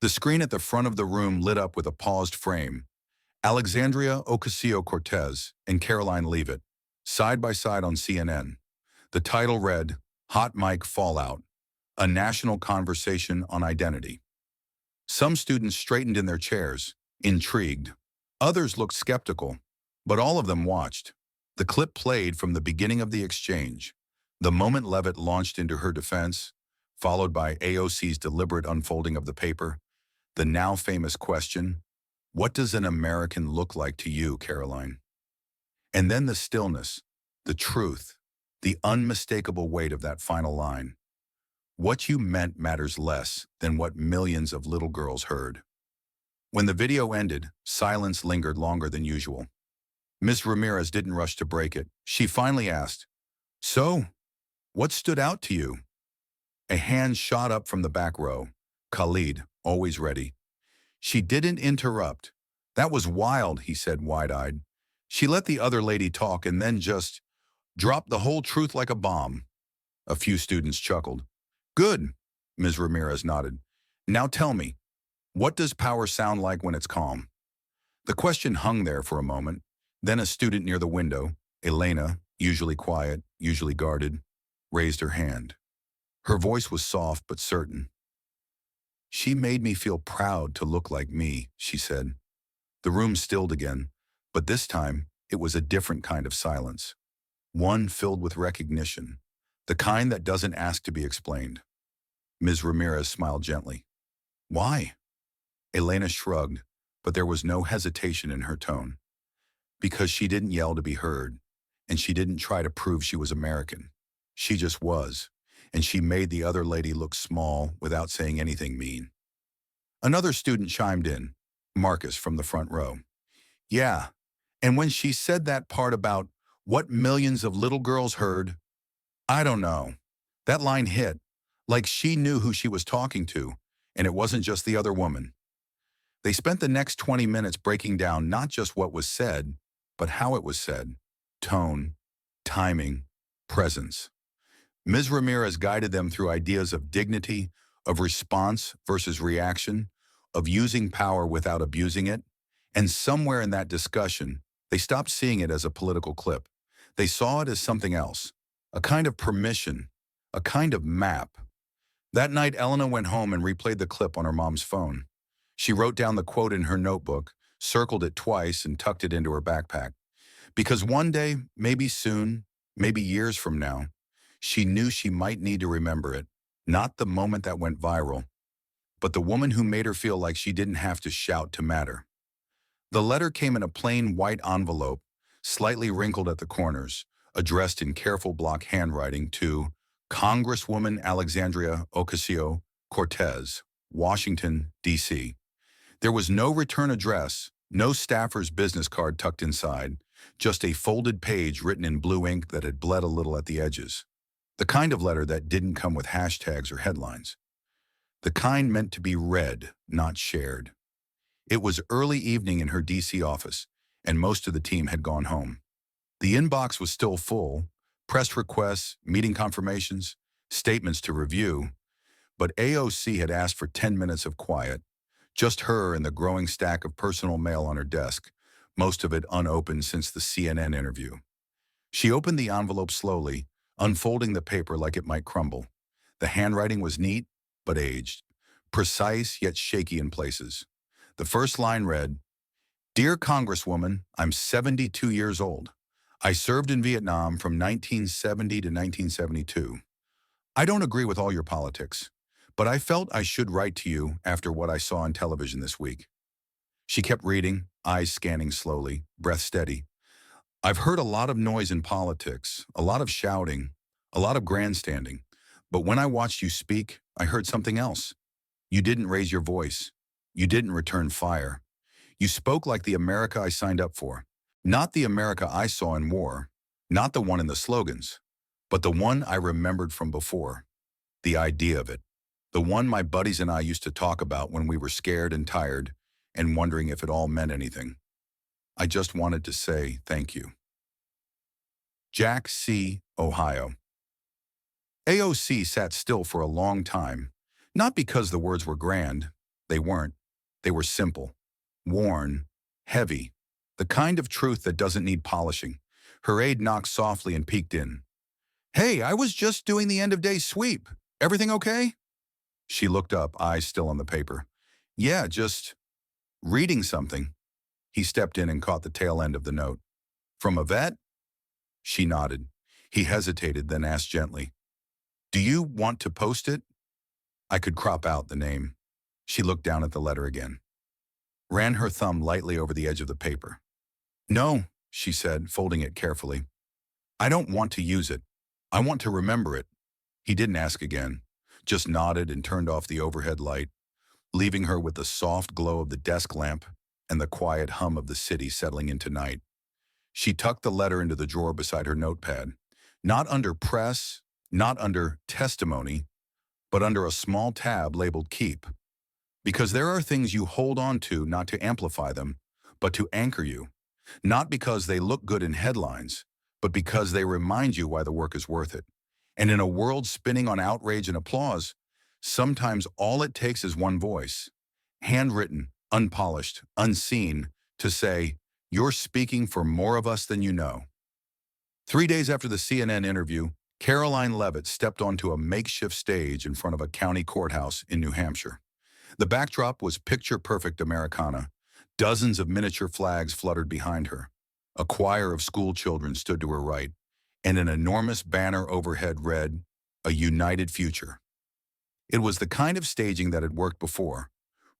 Speaker 1: The screen at the front of the room lit up with a paused frame. Alexandria Ocasio-Cortez and Karoline Leavitt, side by side on CNN. The title read, "Hot Mic Fallout, a National Conversation on Identity." Some students straightened in their chairs, intrigued. Others looked skeptical, but all of them watched. The clip played from the beginning of the exchange, the moment Leavitt launched into her defense, followed by AOC's deliberate unfolding of the paper. The now famous question, "What does an American look like to you, Karoline?" And then the stillness, the truth, the unmistakable weight of that final line. "What you meant matters less than what millions of little girls heard." When the video ended, silence lingered longer than usual. Ms. Ramirez didn't rush to break it. She finally asked, "So, what stood out to you?" A hand shot up from the back row. Khalid, always ready. She didn't interrupt. "That was wild," he said wide-eyed. She let the other lady talk and then just dropped the whole truth like a bomb. A few students chuckled. "Good," Ms. Ramirez nodded. "Now tell me, what does power sound like when it's calm?" The question hung there for a moment. Then a student near the window, Elena, usually quiet, usually guarded, raised her hand. Her voice was soft but certain. "She made me feel proud to look like me," she said. The room stilled again, but this time it was a different kind of silence. One filled with recognition, the kind that doesn't ask to be explained. Ms. Ramirez smiled gently. "Why?" Elena shrugged, but there was no hesitation in her tone. "Because she didn't yell to be heard, and she didn't try to prove she was American. She just was, and she made the other lady look small without saying anything mean." Another student chimed in, Marcus from the front row. "Yeah, and when she said that part about what millions of little girls heard, I don't know. That line hit, like she knew who she was talking to, and it wasn't just the other woman." They spent the next 20 minutes breaking down not just what was said, but how it was said. Tone, timing, presence. Ms. Ramirez guided them through ideas of dignity, of response versus reaction, of using power without abusing it, and somewhere in that discussion, they stopped seeing it as a political clip. They saw it as something else, a kind of permission, a kind of map. That night, Elena went home and replayed the clip on her mom's phone. She wrote down the quote in her notebook, circled it twice, and tucked it into her backpack. Because one day, maybe soon, maybe years from now, she knew she might need to remember it. Not the moment that went viral, but the woman who made her feel like she didn't have to shout to matter. The letter came in a plain white envelope, slightly wrinkled at the corners, addressed in careful block handwriting to Congresswoman Alexandria Ocasio-Cortez, Washington, D.C. There was no return address, no staffer's business card tucked inside, just a folded page written in blue ink that had bled a little at the edges. The kind of letter that didn't come with hashtags or headlines. The kind meant to be read, not shared. It was early evening in her D.C. office, and most of the team had gone home. The inbox was still full, Press requests, meeting confirmations, statements to review, but AOC had asked for 10 minutes of quiet, just her and the growing stack of personal mail on her desk, most of it unopened since the CNN interview. She opened the envelope slowly, unfolding the paper like it might crumble. The handwriting was neat, but aged, precise yet shaky in places. The first line read, "Dear Congresswoman, I'm 72 years old. I served in Vietnam from 1970 to 1972. I don't agree with all your politics, but I felt I should write to you after what I saw on television this week." She kept reading, eyes scanning slowly, breath steady. "I've heard a lot of noise in politics, a lot of shouting, a lot of grandstanding. But when I watched you speak, I heard something else. You didn't raise your voice. You didn't return fire. You spoke like the America I signed up for. Not the America I saw in war, not the one in the slogans, but the one I remembered from before. The idea of it. The one my buddies and I used to talk about when we were scared and tired and wondering if it all meant anything. I just wanted to say thank you. Jack C., Ohio." AOC sat still for a long time, not because the words were grand. They weren't. They were simple, worn, heavy, the kind of truth that doesn't need polishing. Her aide knocked softly and peeked in. "Hey, I was just doing the end-of-day sweep. Everything okay?" She looked up, eyes still on the paper. "Yeah, just reading something." He stepped in and caught the tail end of the note. "From a vet?" She nodded. He hesitated, then asked gently, "Do you want to post it?" I could crop out the name. She looked down at the letter again. Ran her thumb lightly over the edge of the paper. "No," she said, folding it carefully. "I don't want to use it. I want to remember it." He didn't ask again, just nodded and turned off the overhead light, leaving her with the soft glow of the desk lamp and the quiet hum of the city settling into night. She tucked the letter into the drawer beside her notepad, not under press, not under testimony, but under a small tab labeled Keep. Because there are things you hold on to not to amplify them, but to anchor you. Not because they look good in headlines, but because they remind you why the work is worth it. And in a world spinning on outrage and applause, sometimes all it takes is one voice, handwritten, unpolished, unseen, to say, "You're speaking for more of us than you know." 3 days after the CNN interview, Karoline Leavitt stepped onto a makeshift stage in front of a county courthouse in New Hampshire. The backdrop was picture-perfect Americana. Dozens of miniature flags fluttered behind her. A choir of school children stood to her right, and an enormous banner overhead read, "A United Future." It was the kind of staging that had worked before.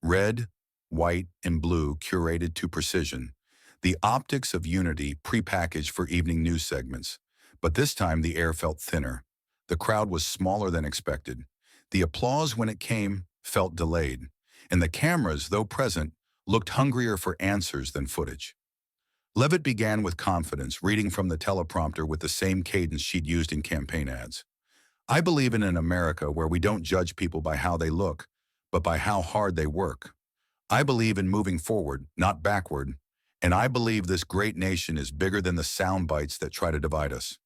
Speaker 1: Red, white, and blue curated to precision. The optics of unity prepackaged for evening news segments. But this time the air felt thinner. The crowd was smaller than expected. The applause, when it came, felt delayed. And the cameras, though present, looked hungrier for answers than footage. Leavitt began with confidence, reading from the teleprompter with the same cadence she'd used in campaign ads. "I believe in an America where we don't judge people by how they look, but by how hard they work. I believe in moving forward, not backward. And I believe this great nation is bigger than the sound bites that try to divide us."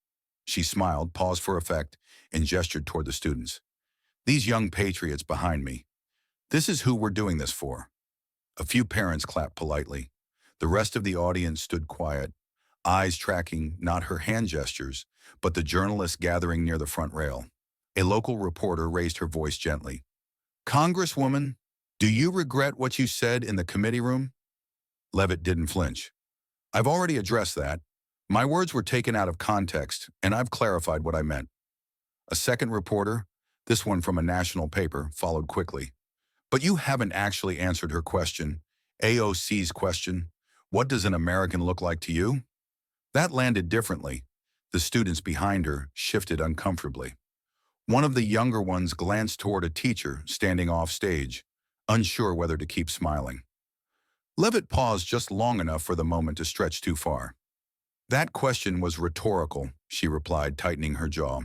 Speaker 1: She smiled, paused for effect, and gestured toward the students. "These young patriots behind me. This is who we're doing this for." A few parents clapped politely. The rest of the audience stood quiet, eyes tracking not her hand gestures, but the journalists gathering near the front rail. A local reporter raised her voice gently. "Congresswoman, do you regret what you said in the committee room?" Leavitt didn't flinch. "I've already addressed that. My words were taken out of context, and I've clarified what I meant." A second reporter, this one from a national paper, followed quickly. "But you haven't actually answered her question, AOC's question. What does an American look like to you?" That landed differently. The students behind her shifted uncomfortably. One of the younger ones glanced toward a teacher standing off stage, unsure whether to keep smiling. Leavitt paused just long enough for the moment to stretch too far. "That question was rhetorical," she replied, tightening her jaw.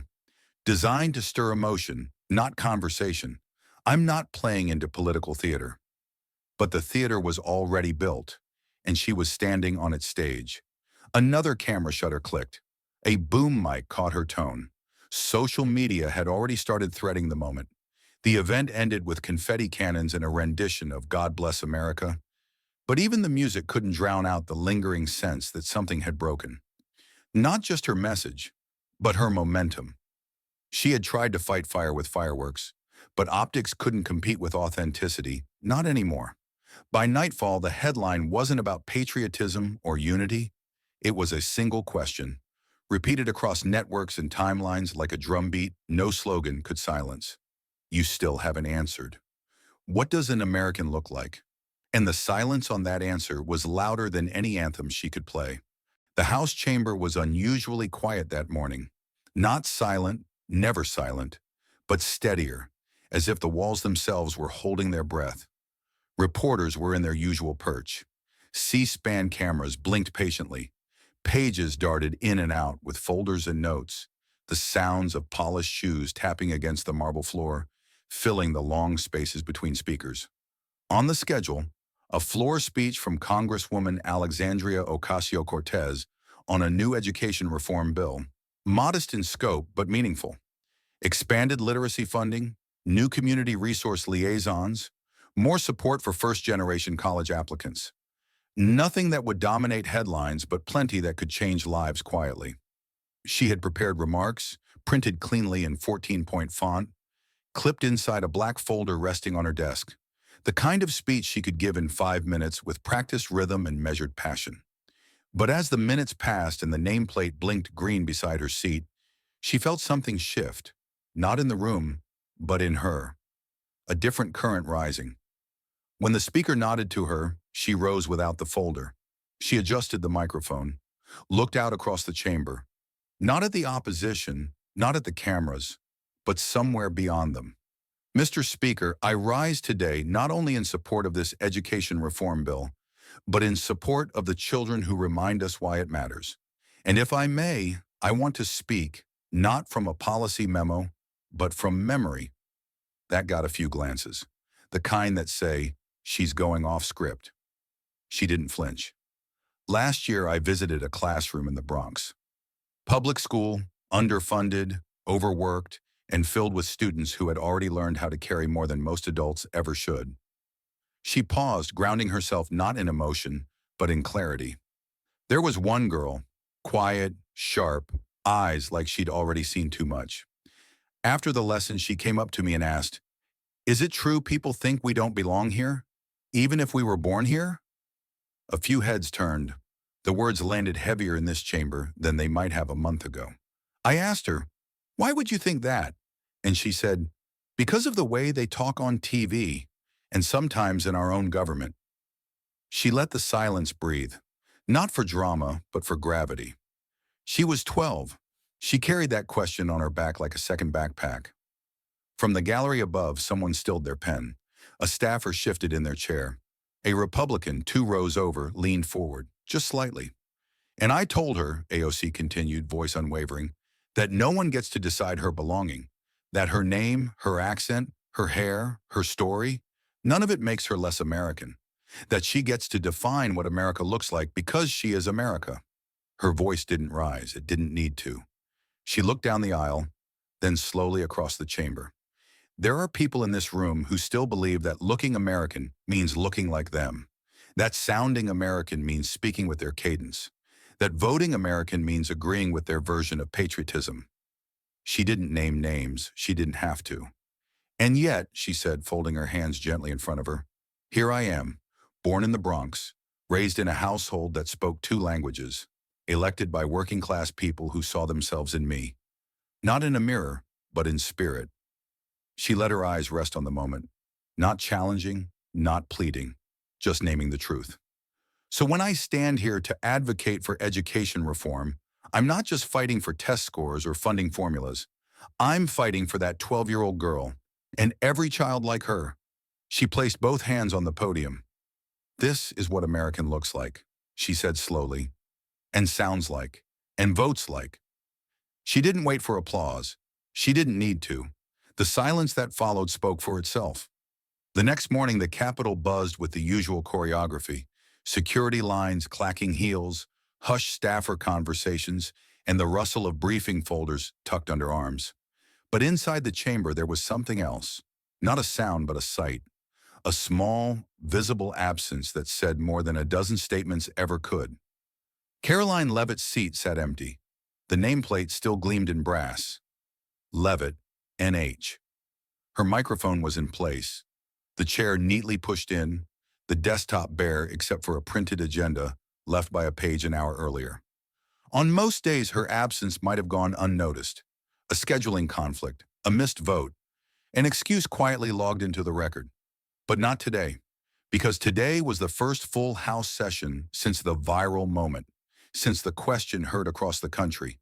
Speaker 1: "Designed to stir emotion, not conversation. I'm not playing into political theater." But the theater was already built, and she was standing on its stage. Another camera shutter clicked. A boom mic caught her tone. Social media had already started threading the moment. The event ended with confetti cannons and a rendition of God Bless America. But even the music couldn't drown out the lingering sense that something had broken. Not just her message, but her momentum. She had tried to fight fire with fireworks, but optics couldn't compete with authenticity, not anymore. By nightfall, the headline wasn't about patriotism or unity. It was a single question, repeated across networks and timelines like a drumbeat no slogan could silence. You still haven't answered. What does an American look like? And the silence on that answer was louder than any anthem she could play. The House chamber was unusually quiet that morning. Not silent, never silent, but steadier, as if the walls themselves were holding their breath. Reporters were in their usual perch. C-SPAN cameras blinked patiently. Pages darted in and out with folders and notes, the sounds of polished shoes tapping against the marble floor, filling the long spaces between speakers. On the schedule, a floor speech from Congresswoman Alexandria Ocasio-Cortez on a new education reform bill, modest in scope but meaningful. Expanded literacy funding, new community resource liaisons, more support for first-generation college applicants. Nothing that would dominate headlines, but plenty that could change lives quietly. She had prepared remarks, printed cleanly in 14-point font, clipped inside a black folder resting on her desk. The kind of speech she could give in 5 minutes with practiced rhythm and measured passion. But as the minutes passed and the nameplate blinked green beside her seat, she felt something shift, not in the room, but in her. A different current rising. When the speaker nodded to her, she rose without the folder. She adjusted the microphone, looked out across the chamber, not at the opposition, not at the cameras, but somewhere beyond them. Mr. Speaker, I rise today not only in support of this education reform bill, but in support of the children who remind us why it matters. And if I may, I want to speak, not from a policy memo, but from memory. That got a few glances, the kind that say, she's going off script. She didn't flinch. Last year, I visited a classroom in the Bronx. Public school, underfunded, overworked, and filled with students who had already learned how to carry more than most adults ever should. She paused, grounding herself not in emotion, but in clarity. There was one girl, quiet, sharp, eyes like she'd already seen too much. After the lesson, she came up to me and asked, "Is it true people think we don't belong here, even if we were born here?" A few heads turned. The words landed heavier in this chamber than they might have a month ago. I asked her, "Why would you think that?" And she said, "Because of the way they talk on TV, and sometimes in our own government." She let the silence breathe, not for drama, but for gravity. She was 12. She carried that question on her back like a second backpack. From the gallery above, someone stilled their pen. A staffer shifted in their chair. A Republican, 2 rows over, leaned forward, just slightly. "And I told her," AOC continued, voice unwavering, "that no one gets to decide her belonging, that her name, her accent, her hair, her story, none of it makes her less American, that she gets to define what America looks like because she is America." Her voice didn't rise. It didn't need to. She looked down the aisle, then slowly across the chamber. There are people in this room who still believe that looking American means looking like them, that sounding American means speaking with their cadence, that voting American means agreeing with their version of patriotism. She didn't name names. She didn't have to. "And yet," she said, folding her hands gently in front of her, "here I am, born in the Bronx, raised in a household that spoke 2 languages, elected by working-class people who saw themselves in me, not in a mirror, but in spirit." She let her eyes rest on the moment, not challenging, not pleading, just naming the truth. So when I stand here to advocate for education reform, I'm not just fighting for test scores or funding formulas. I'm fighting for that 12-year-old girl, and every child like her. She placed both hands on the podium. "This is what American looks like," she said slowly, "and sounds like, and votes like." She didn't wait for applause. She didn't need to. The silence that followed spoke for itself. The next morning, the Capitol buzzed with the usual choreography: security lines, clacking heels, hushed staffer conversations, and the rustle of briefing folders tucked under arms. But inside the chamber there was something else. Not a sound, but a sight. A small, visible absence that said more than a dozen statements ever could. Karoline Leavitt's seat sat empty. The nameplate still gleamed in brass. Leavitt, N.H. Her microphone was in place, the chair neatly pushed in, the desktop bare except for a printed agenda left by a page an hour earlier. On most days, her absence might have gone unnoticed. A scheduling conflict, a missed vote, an excuse quietly logged into the record. But not today, because today was the first full House session since the viral moment, since the question heard across the country,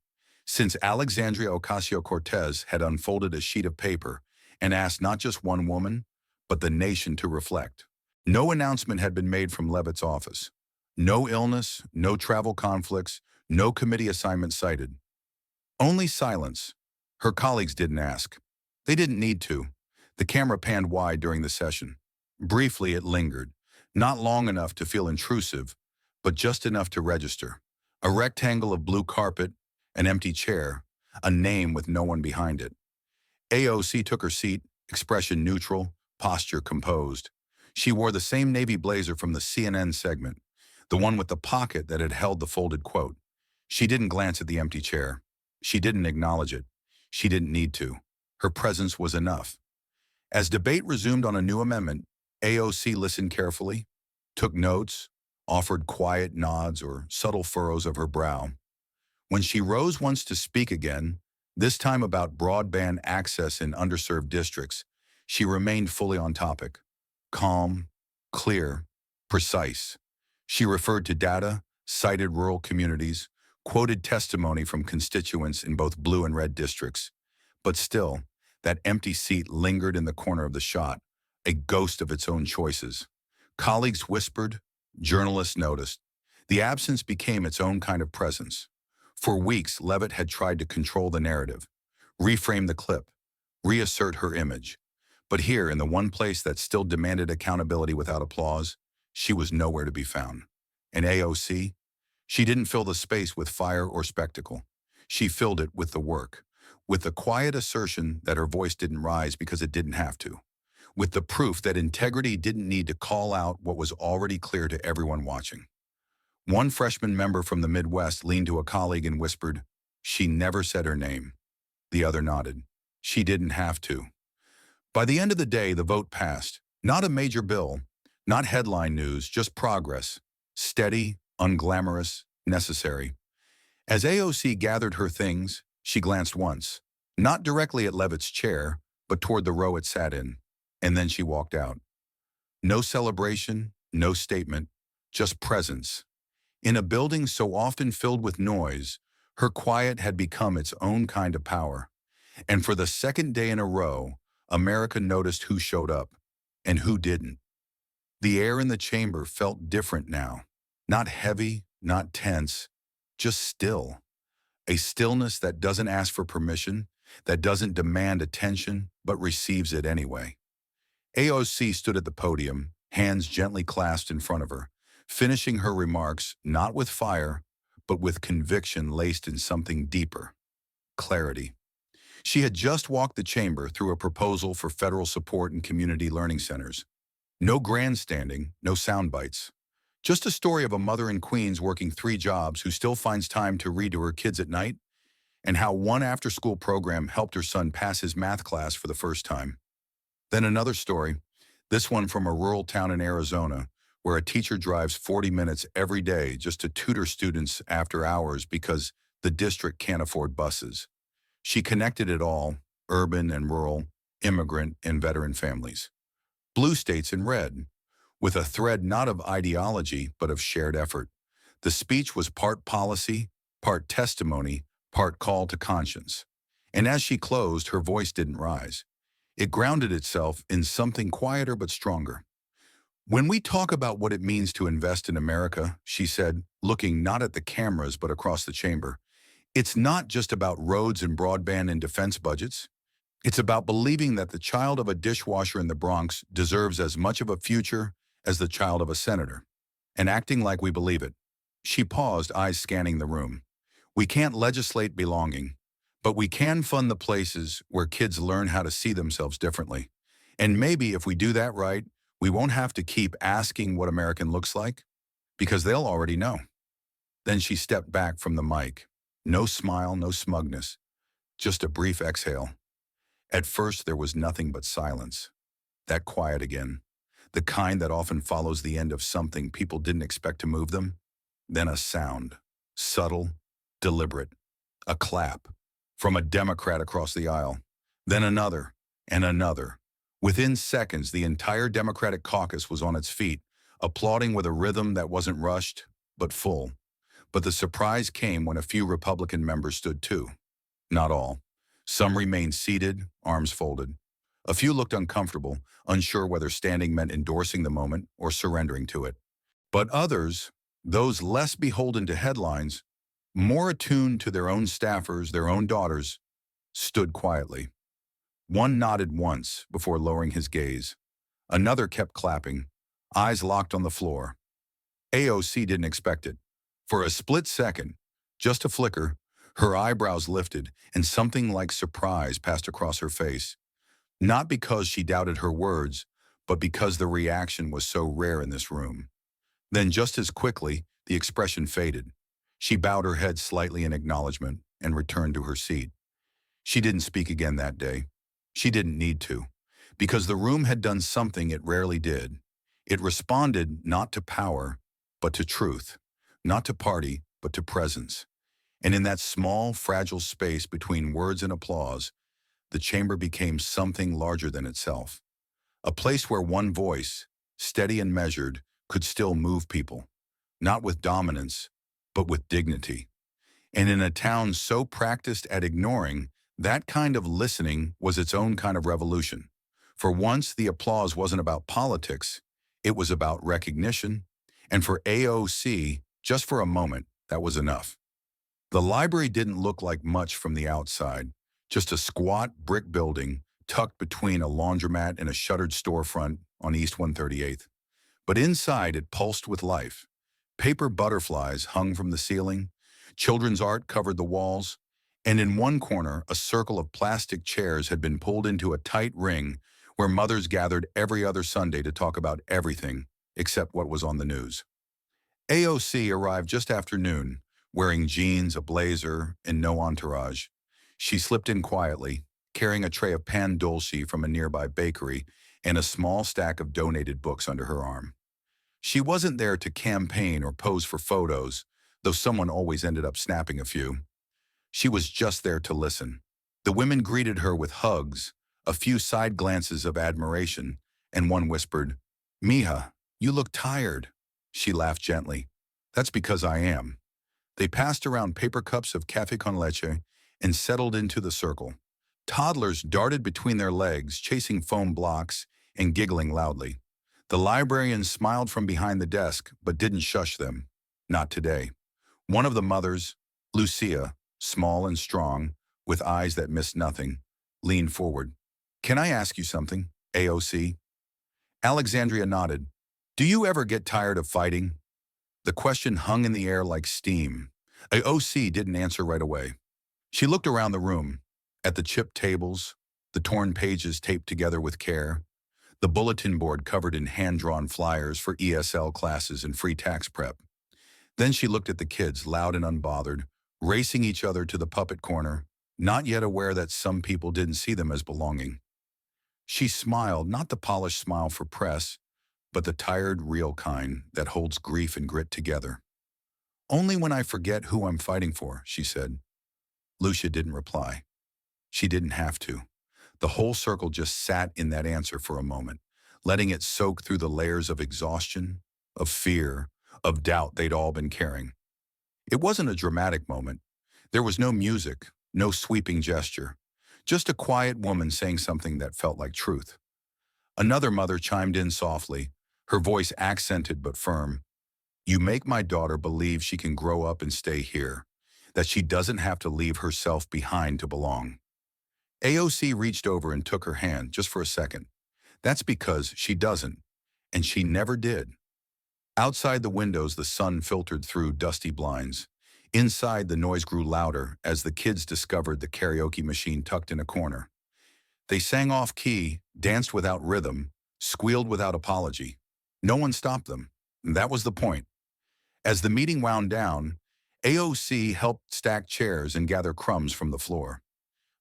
Speaker 1: since Alexandria Ocasio-Cortez had unfolded a sheet of paper and asked not just one woman, but the nation to reflect. No announcement had been made from Leavitt's office. No illness, no travel conflicts, no committee assignment cited. Only silence. Her colleagues didn't ask. They didn't need to. The camera panned wide during the session. Briefly, it lingered. Not long enough to feel intrusive, but just enough to register. A rectangle of blue carpet, an empty chair, a name with no one behind it. AOC took her seat, expression neutral, posture composed. She wore the same navy blazer from the CNN segment, the one with the pocket that had held the folded quote. She didn't glance at the empty chair. She didn't acknowledge it. She didn't need to. Her presence was enough. As debate resumed on a new amendment, AOC listened carefully, took notes, offered quiet nods or subtle furrows of her brow. When she rose once to speak again, this time about broadband access in underserved districts, she remained fully on topic. Calm, clear, precise. She referred to data, cited rural communities, quoted testimony from constituents in both blue and red districts. But still, that empty seat lingered in the corner of the shot, a ghost of its own choices. Colleagues whispered, journalists noticed. The absence became its own kind of presence. For weeks, Leavitt had tried to control the narrative, reframe the clip, reassert her image. But here, in the one place that still demanded accountability without applause, she was nowhere to be found. And AOC? She didn't fill the space with fire or spectacle. She filled it with the work, with the quiet assertion that her voice didn't rise because it didn't have to, with the proof that integrity didn't need to call out what was already clear to everyone watching. One freshman member from the Midwest leaned to a colleague and whispered, "She never said her name." The other nodded. She didn't have to. By the end of the day, the vote passed. Not a major bill, not headline news, just progress. Steady, unglamorous, necessary. As AOC gathered her things, she glanced once, not directly at Leavitt's chair, but toward the row it sat in, and then she walked out. No celebration, no statement, just presence. In a building so often filled with noise, her quiet had become its own kind of power. And for the second day in a row, America noticed who showed up and who didn't. The air in the chamber felt different now. Not heavy, not tense, just still. A stillness that doesn't ask for permission, that doesn't demand attention, but receives it anyway. AOC stood at the podium, hands gently clasped in front of her, finishing her remarks not with fire, but with conviction laced in something deeper. Clarity. She had just walked the chamber through a proposal for federal support in community learning centers. No grandstanding, no sound bites. Just a story of a mother in Queens working 3 jobs who still finds time to read to her kids at night, and how one after-school program helped her son pass his math class for the first time. Then another story, this one from a rural town in Arizona, where a teacher drives 40 minutes every day just to tutor students after hours because the district can't afford buses. She connected it all, urban and rural, immigrant and veteran families. Blue states in red, with a thread not of ideology but of shared effort. The speech was part policy, part testimony, part call to conscience. And as she closed, her voice didn't rise. It grounded itself in something quieter but stronger. "When we talk about what it means to invest in America," she said, looking not at the cameras but across the chamber, "it's not just about roads and broadband and defense budgets. It's about believing that the child of a dishwasher in the Bronx deserves as much of a future as the child of a senator, and acting like we believe it." She paused, eyes scanning the room. We can't legislate belonging, but we can fund the places where kids learn how to see themselves differently. And maybe if we do that right, we won't have to keep asking what American looks like, because they'll already know. Then she stepped back from the mic. No smile, no smugness, just a brief exhale. At first, there was nothing but silence. That quiet again, the kind that often follows the end of something people didn't expect to move them. Then a sound, subtle, deliberate, a clap, from a Democrat across the aisle. Then another, and another. Within seconds, the entire Democratic caucus was on its feet, applauding with a rhythm that wasn't rushed, but full. But the surprise came when a few Republican members stood too. Not all. Some remained seated, arms folded. A few looked uncomfortable, unsure whether standing meant endorsing the moment or surrendering to it. But others, those less beholden to headlines, more attuned to their own staffers, their own daughters, stood quietly. One nodded once before lowering his gaze. Another kept clapping, eyes locked on the floor. AOC didn't expect it. For a split second, just a flicker, her eyebrows lifted and something like surprise passed across her face. Not because she doubted her words, but because the reaction was so rare in this room. Then just as quickly, the expression faded. She bowed her head slightly in acknowledgement and returned to her seat. She didn't speak again that day. She didn't need to, because the room had done something it rarely did. It responded not to power, but to truth, not to party, but to presence. And in that small, fragile space between words and applause, the chamber became something larger than itself. A place where one voice, steady and measured, could still move people, not with dominance, but with dignity. And in a town so practiced at ignoring, that kind of listening was its own kind of revolution. For once, the applause wasn't about politics, it was about recognition. And for AOC, just for a moment, that was enough. The library didn't look like much from the outside, just a squat brick building tucked between a laundromat and a shuttered storefront on East 138th. But inside it pulsed with life. Paper butterflies hung from the ceiling, children's art covered the walls, and in one corner a circle of plastic chairs had been pulled into a tight ring where mothers gathered every other Sunday to talk about everything except what was on the news. AOC arrived just after noon, wearing jeans, a blazer, and no entourage. She slipped in quietly, carrying a tray of pan dulce from a nearby bakery and a small stack of donated books under her arm. She wasn't there to campaign or pose for photos, though someone always ended up snapping a few. She was just there to listen. The women greeted her with hugs, a few side glances of admiration, and one whispered, "Mija, you look tired." She laughed gently. "That's because I am." They passed around paper cups of café con leche and settled into the circle. Toddlers darted between their legs, chasing foam blocks and giggling loudly. The librarian smiled from behind the desk, but didn't shush them. Not today. One of the mothers, Lucia, small and strong, with eyes that missed nothing, leaned forward. "Can I ask you something, AOC?" Alexandria nodded. "Do you ever get tired of fighting?" The question hung in the air like steam. AOC didn't answer right away. She looked around the room, at the chipped tables, the torn pages taped together with care, the bulletin board covered in hand-drawn flyers for ESL classes and free tax prep. Then she looked at the kids, loud and unbothered, racing each other to the puppet corner, not yet aware that some people didn't see them as belonging. She smiled, not the polished smile for press, but the tired, real kind that holds grief and grit together. "Only when I forget who I'm fighting for," she said. Lucia didn't reply. She didn't have to. The whole circle just sat in that answer for a moment, letting it soak through the layers of exhaustion, of fear, of doubt they'd all been carrying. It wasn't a dramatic moment. There was no music, no sweeping gesture, just a quiet woman saying something that felt like truth. Another mother chimed in softly, her voice accented but firm. "You make my daughter believe she can grow up and stay here, that she doesn't have to leave herself behind to belong." AOC reached over and took her hand just for a second. "That's because she doesn't, and she never did." Outside the windows, the sun filtered through dusty blinds. Inside, the noise grew louder as the kids discovered the karaoke machine tucked in a corner. They sang off-key, danced without rhythm, squealed without apology. No one stopped them. That was the point. As the meeting wound down, AOC helped stack chairs and gather crumbs from the floor.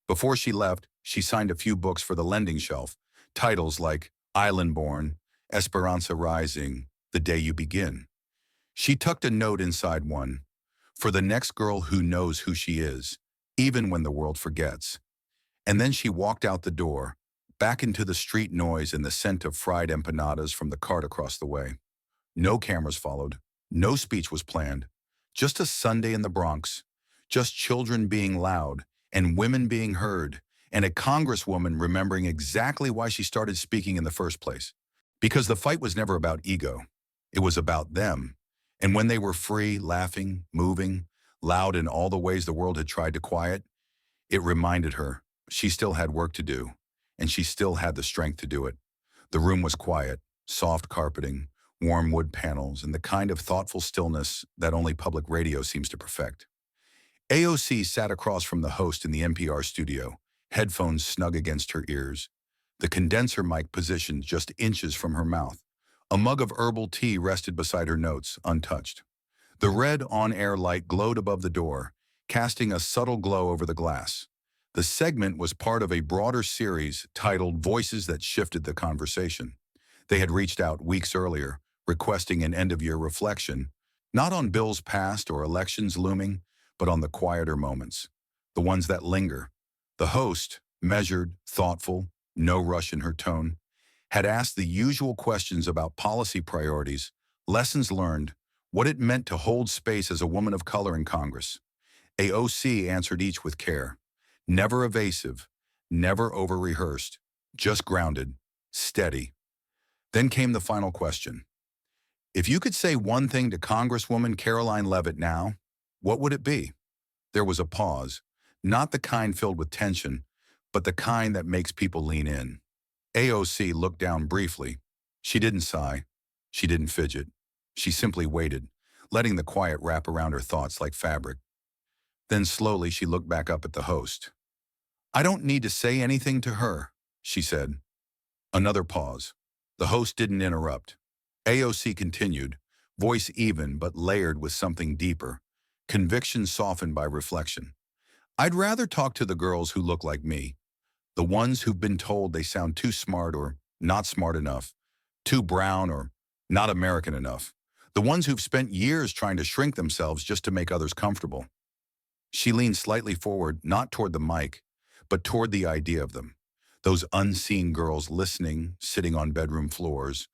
Speaker 1: Before she left, she signed a few books for the lending shelf, titles like Island Born, Esperanza Rising, The Day You Begin. She tucked a note inside one, for the next girl who knows who she is, even when the world forgets. And then she walked out the door, back into the street noise and the scent of fried empanadas from the cart across the way. No cameras followed. No speech was planned. Just a Sunday in the Bronx. Just children being loud and women being heard, and a congresswoman remembering exactly why she started speaking in the first place. Because the fight was never about ego. It was about them. And when they were free, laughing, moving, loud in all the ways the world had tried to quiet, it reminded her she still had work to do, and she still had the strength to do it. The room was quiet, soft carpeting, warm wood panels, and the kind of thoughtful stillness that only public radio seems to perfect. AOC sat across from the host in the NPR studio, headphones snug against her ears, the condenser mic positioned just inches from her mouth. A mug of herbal tea rested beside her notes, untouched. The red on-air light glowed above the door, casting a subtle glow over the glass. The segment was part of a broader series titled Voices That Shifted the Conversation. They had reached out weeks earlier, requesting an end-of-year reflection, not on bills passed or elections looming, but on the quieter moments, the ones that linger. The host, measured, thoughtful, no rush in her tone, had asked the usual questions about policy priorities, lessons learned, what it meant to hold space as a woman of color in Congress. AOC answered each with care. Never evasive, never over-rehearsed, just grounded, steady. Then came the final question. If you could say one thing to Congresswoman Karoline Leavitt now, what would it be? There was a pause, not the kind filled with tension, but the kind that makes people lean in. AOC looked down briefly. She didn't sigh. She didn't fidget. She simply waited, letting the quiet wrap around her thoughts like fabric. Then slowly she looked back up at the host. I don't need to say anything to her, she said. Another pause. The host didn't interrupt. AOC continued, voice even but layered with something deeper, conviction softened by reflection. I'd rather talk to the girls who look like me, the ones who've been told they sound too smart or not smart enough, too brown or not American enough, the ones who've spent years trying to shrink themselves just to make others comfortable. She leaned slightly forward, not toward the mic, but toward the idea of them. Those unseen girls listening, sitting on bedroom floors,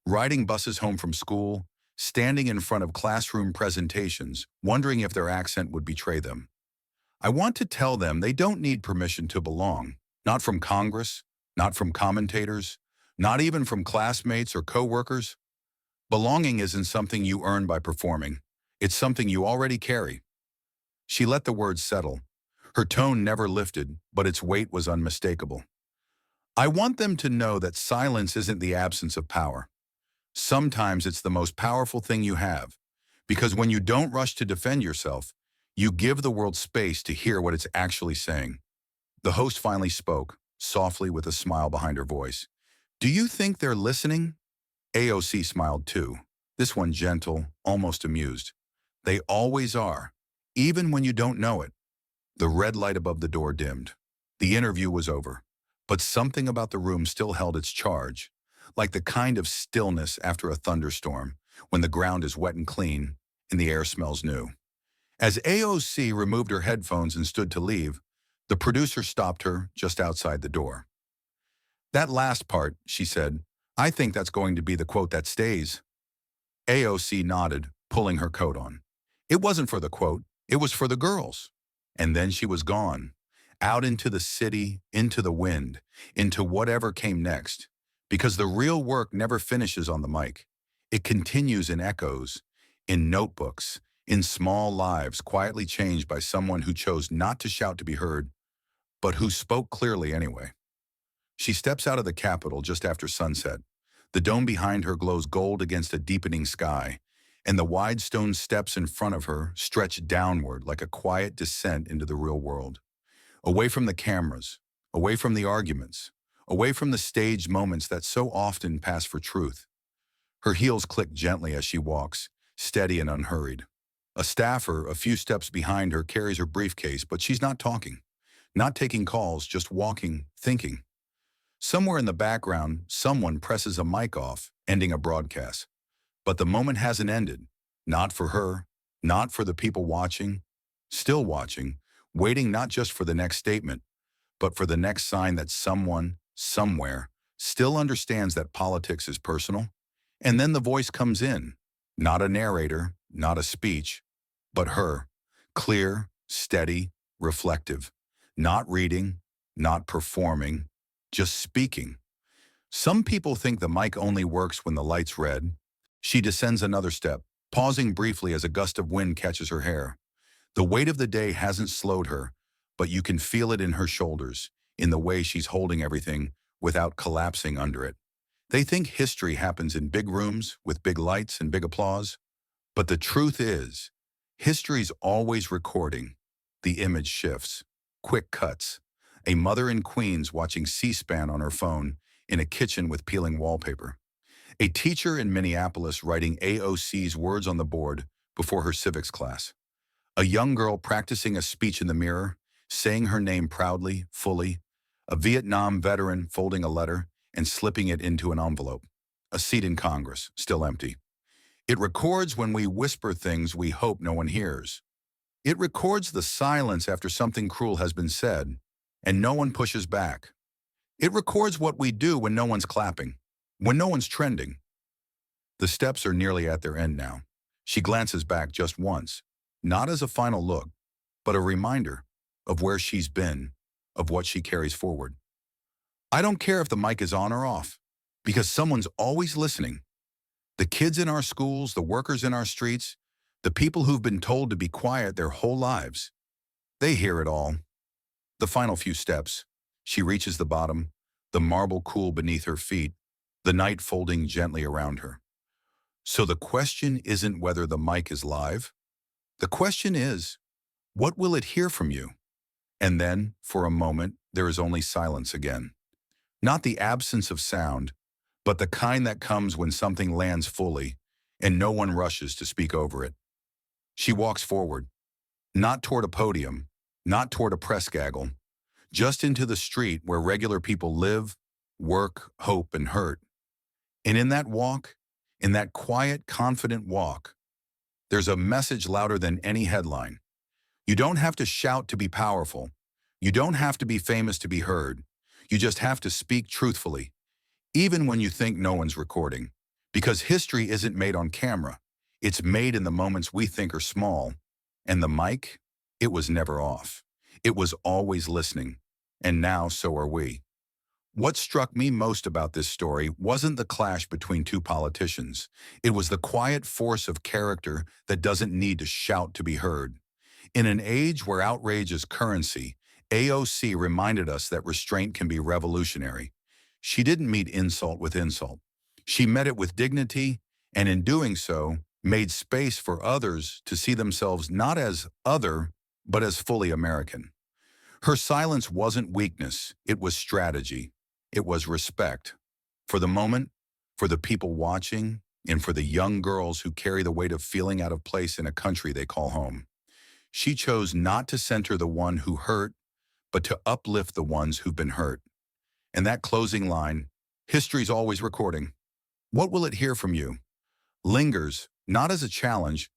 Speaker 1: riding buses home from school, standing in front of classroom presentations, wondering if their accent would betray them. I want to tell them they don't need permission to belong, not from Congress, not from commentators, not even from classmates or coworkers. Belonging isn't something you earn by performing. It's something you already carry. She let the words settle. Her tone never lifted, but its weight was unmistakable. I want them to know that silence isn't the absence of power. Sometimes it's the most powerful thing you have, because when you don't rush to defend yourself, you give the world space to hear what it's actually saying. The host finally spoke, softly with a smile behind her voice. Do you think they're listening? AOC smiled too, this one gentle, almost amused. They always are, even when you don't know it. The red light above the door dimmed. The interview was over, but something about the room still held its charge, like the kind of stillness after a thunderstorm, when the ground is wet and clean and the air smells new. As AOC removed her headphones and stood to leave, the producer stopped her just outside the door. That last part, she said, I think that's going to be the quote that stays. AOC nodded, pulling her coat on. It wasn't for the quote, it was for the girls. And then she was gone, out into the city, into the wind, into whatever came next. Because the real work never finishes on the mic. It continues in echoes, in notebooks, in small lives quietly changed by someone who chose not to shout to be heard, but who spoke clearly anyway. She steps out of the Capitol just after sunset. The dome behind her glows gold against a deepening sky, and the wide stone steps in front of her stretched downward like a quiet descent into the real world. Away from the cameras, away from the arguments, away from the staged moments that so often pass for truth. Her heels click gently as she walks, steady and unhurried. A staffer a few steps behind her carries her briefcase, but she's not talking, not taking calls, just walking, thinking. Somewhere in the background, someone presses a mic off, ending a broadcast. But the moment hasn't ended. Not for her, not for the people watching, still watching, waiting not just for the next statement, but for the next sign that someone, somewhere, still understands that politics is personal. And then the voice comes in, not a narrator, not a speech, but her, clear, steady, reflective, not reading, not performing, just speaking. Some people think the mic only works when the light's red. She descends another step, pausing briefly as a gust of wind catches her hair. The weight of the day hasn't slowed her, but you can feel it in her shoulders, in the way she's holding everything without collapsing under it. They think history happens in big rooms with big lights and big applause. But the truth is, history's always recording. The image shifts. Quick cuts. A mother in Queens watching C-SPAN on her phone in a kitchen with peeling wallpaper. A teacher in Minneapolis writing AOC's words on the board before her civics class. A young girl practicing a speech in the mirror, saying her name proudly, fully. A Vietnam veteran folding a letter and slipping it into an envelope. A seat in Congress, still empty. It records when we whisper things we hope no one hears. It records the silence after something cruel has been said, and no one pushes back. It records what we do when no one's clapping, when no one's trending. The steps are nearly at their end now. She glances back just once, not as a final look, but a reminder of where she's been, of what she carries forward. I don't care if the mic is on or off, because someone's always listening. The kids in our schools, the workers in our streets, the people who've been told to be quiet their whole lives. They hear it all. The final few steps. She reaches the bottom, the marble cool beneath her feet, the night folding gently around her. So the question isn't whether the mic is live. The question is, what will it hear from you? And then, for a moment, there is only silence again. Not the absence of sound, but the kind that comes when something lands fully and no one rushes to speak over it. She walks forward, not toward a podium, not toward a press gaggle, just into the street where regular people live, work, hope, and hurt. And in that walk, in that quiet, confident walk, there's a message louder than any headline. You don't have to shout to be powerful. You don't have to be famous to be heard. You just have to speak truthfully, even when you think no one's recording. Because history isn't made on camera. It's made in the moments we think are small. And the mic, it was never off. It was always listening. And now so are we. What struck me most about this story wasn't the clash between two politicians. It was the quiet force of character that doesn't need to shout to be heard. In an age where outrage is currency, AOC reminded us that restraint can be revolutionary. She didn't meet insult with insult. She met it with dignity, and in doing so, made space for others to see themselves not as other, but as fully American. Her silence wasn't weakness, it was strategy. It was respect. For the moment, for the people watching, and for the young girls who carry the weight of feeling out of place in a country they call home. She chose not to center the one who hurt, but to uplift the ones who've been hurt. And that closing line, history's always recording. What will it hear from you? Lingers, not as a challenge,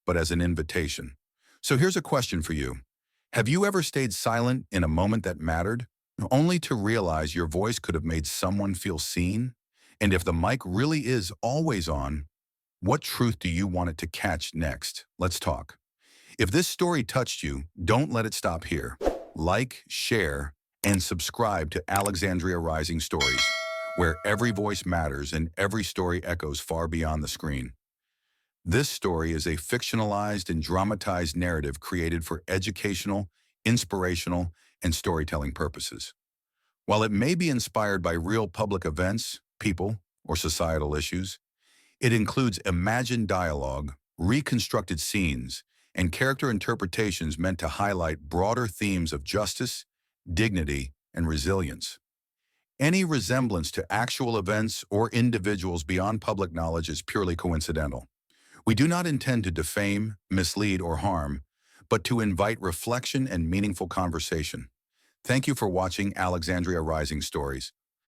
Speaker 1: but as an invitation. So here's a question for you. Have you ever stayed silent in a moment that mattered, only to realize your voice could have made someone feel seen? And if the mic really is always on, what truth do you want it to catch next? Let's talk. If this story touched you, don't let it stop here. Like, share, and subscribe to Alexandria Rising Stories, where every voice matters and every story echoes far beyond the screen. This story is a fictionalized and dramatized narrative created for educational, inspirational, and storytelling purposes. While it may be inspired by real public events, people, or societal issues, It includes imagined dialogue, reconstructed scenes, and character interpretations meant to highlight broader themes of justice, dignity, and resilience. Any resemblance to actual events or individuals beyond public knowledge is purely coincidental. We do not intend to defame, mislead, or harm, but to invite reflection and meaningful conversation. Thank you for watching Alexandria Rising Stories.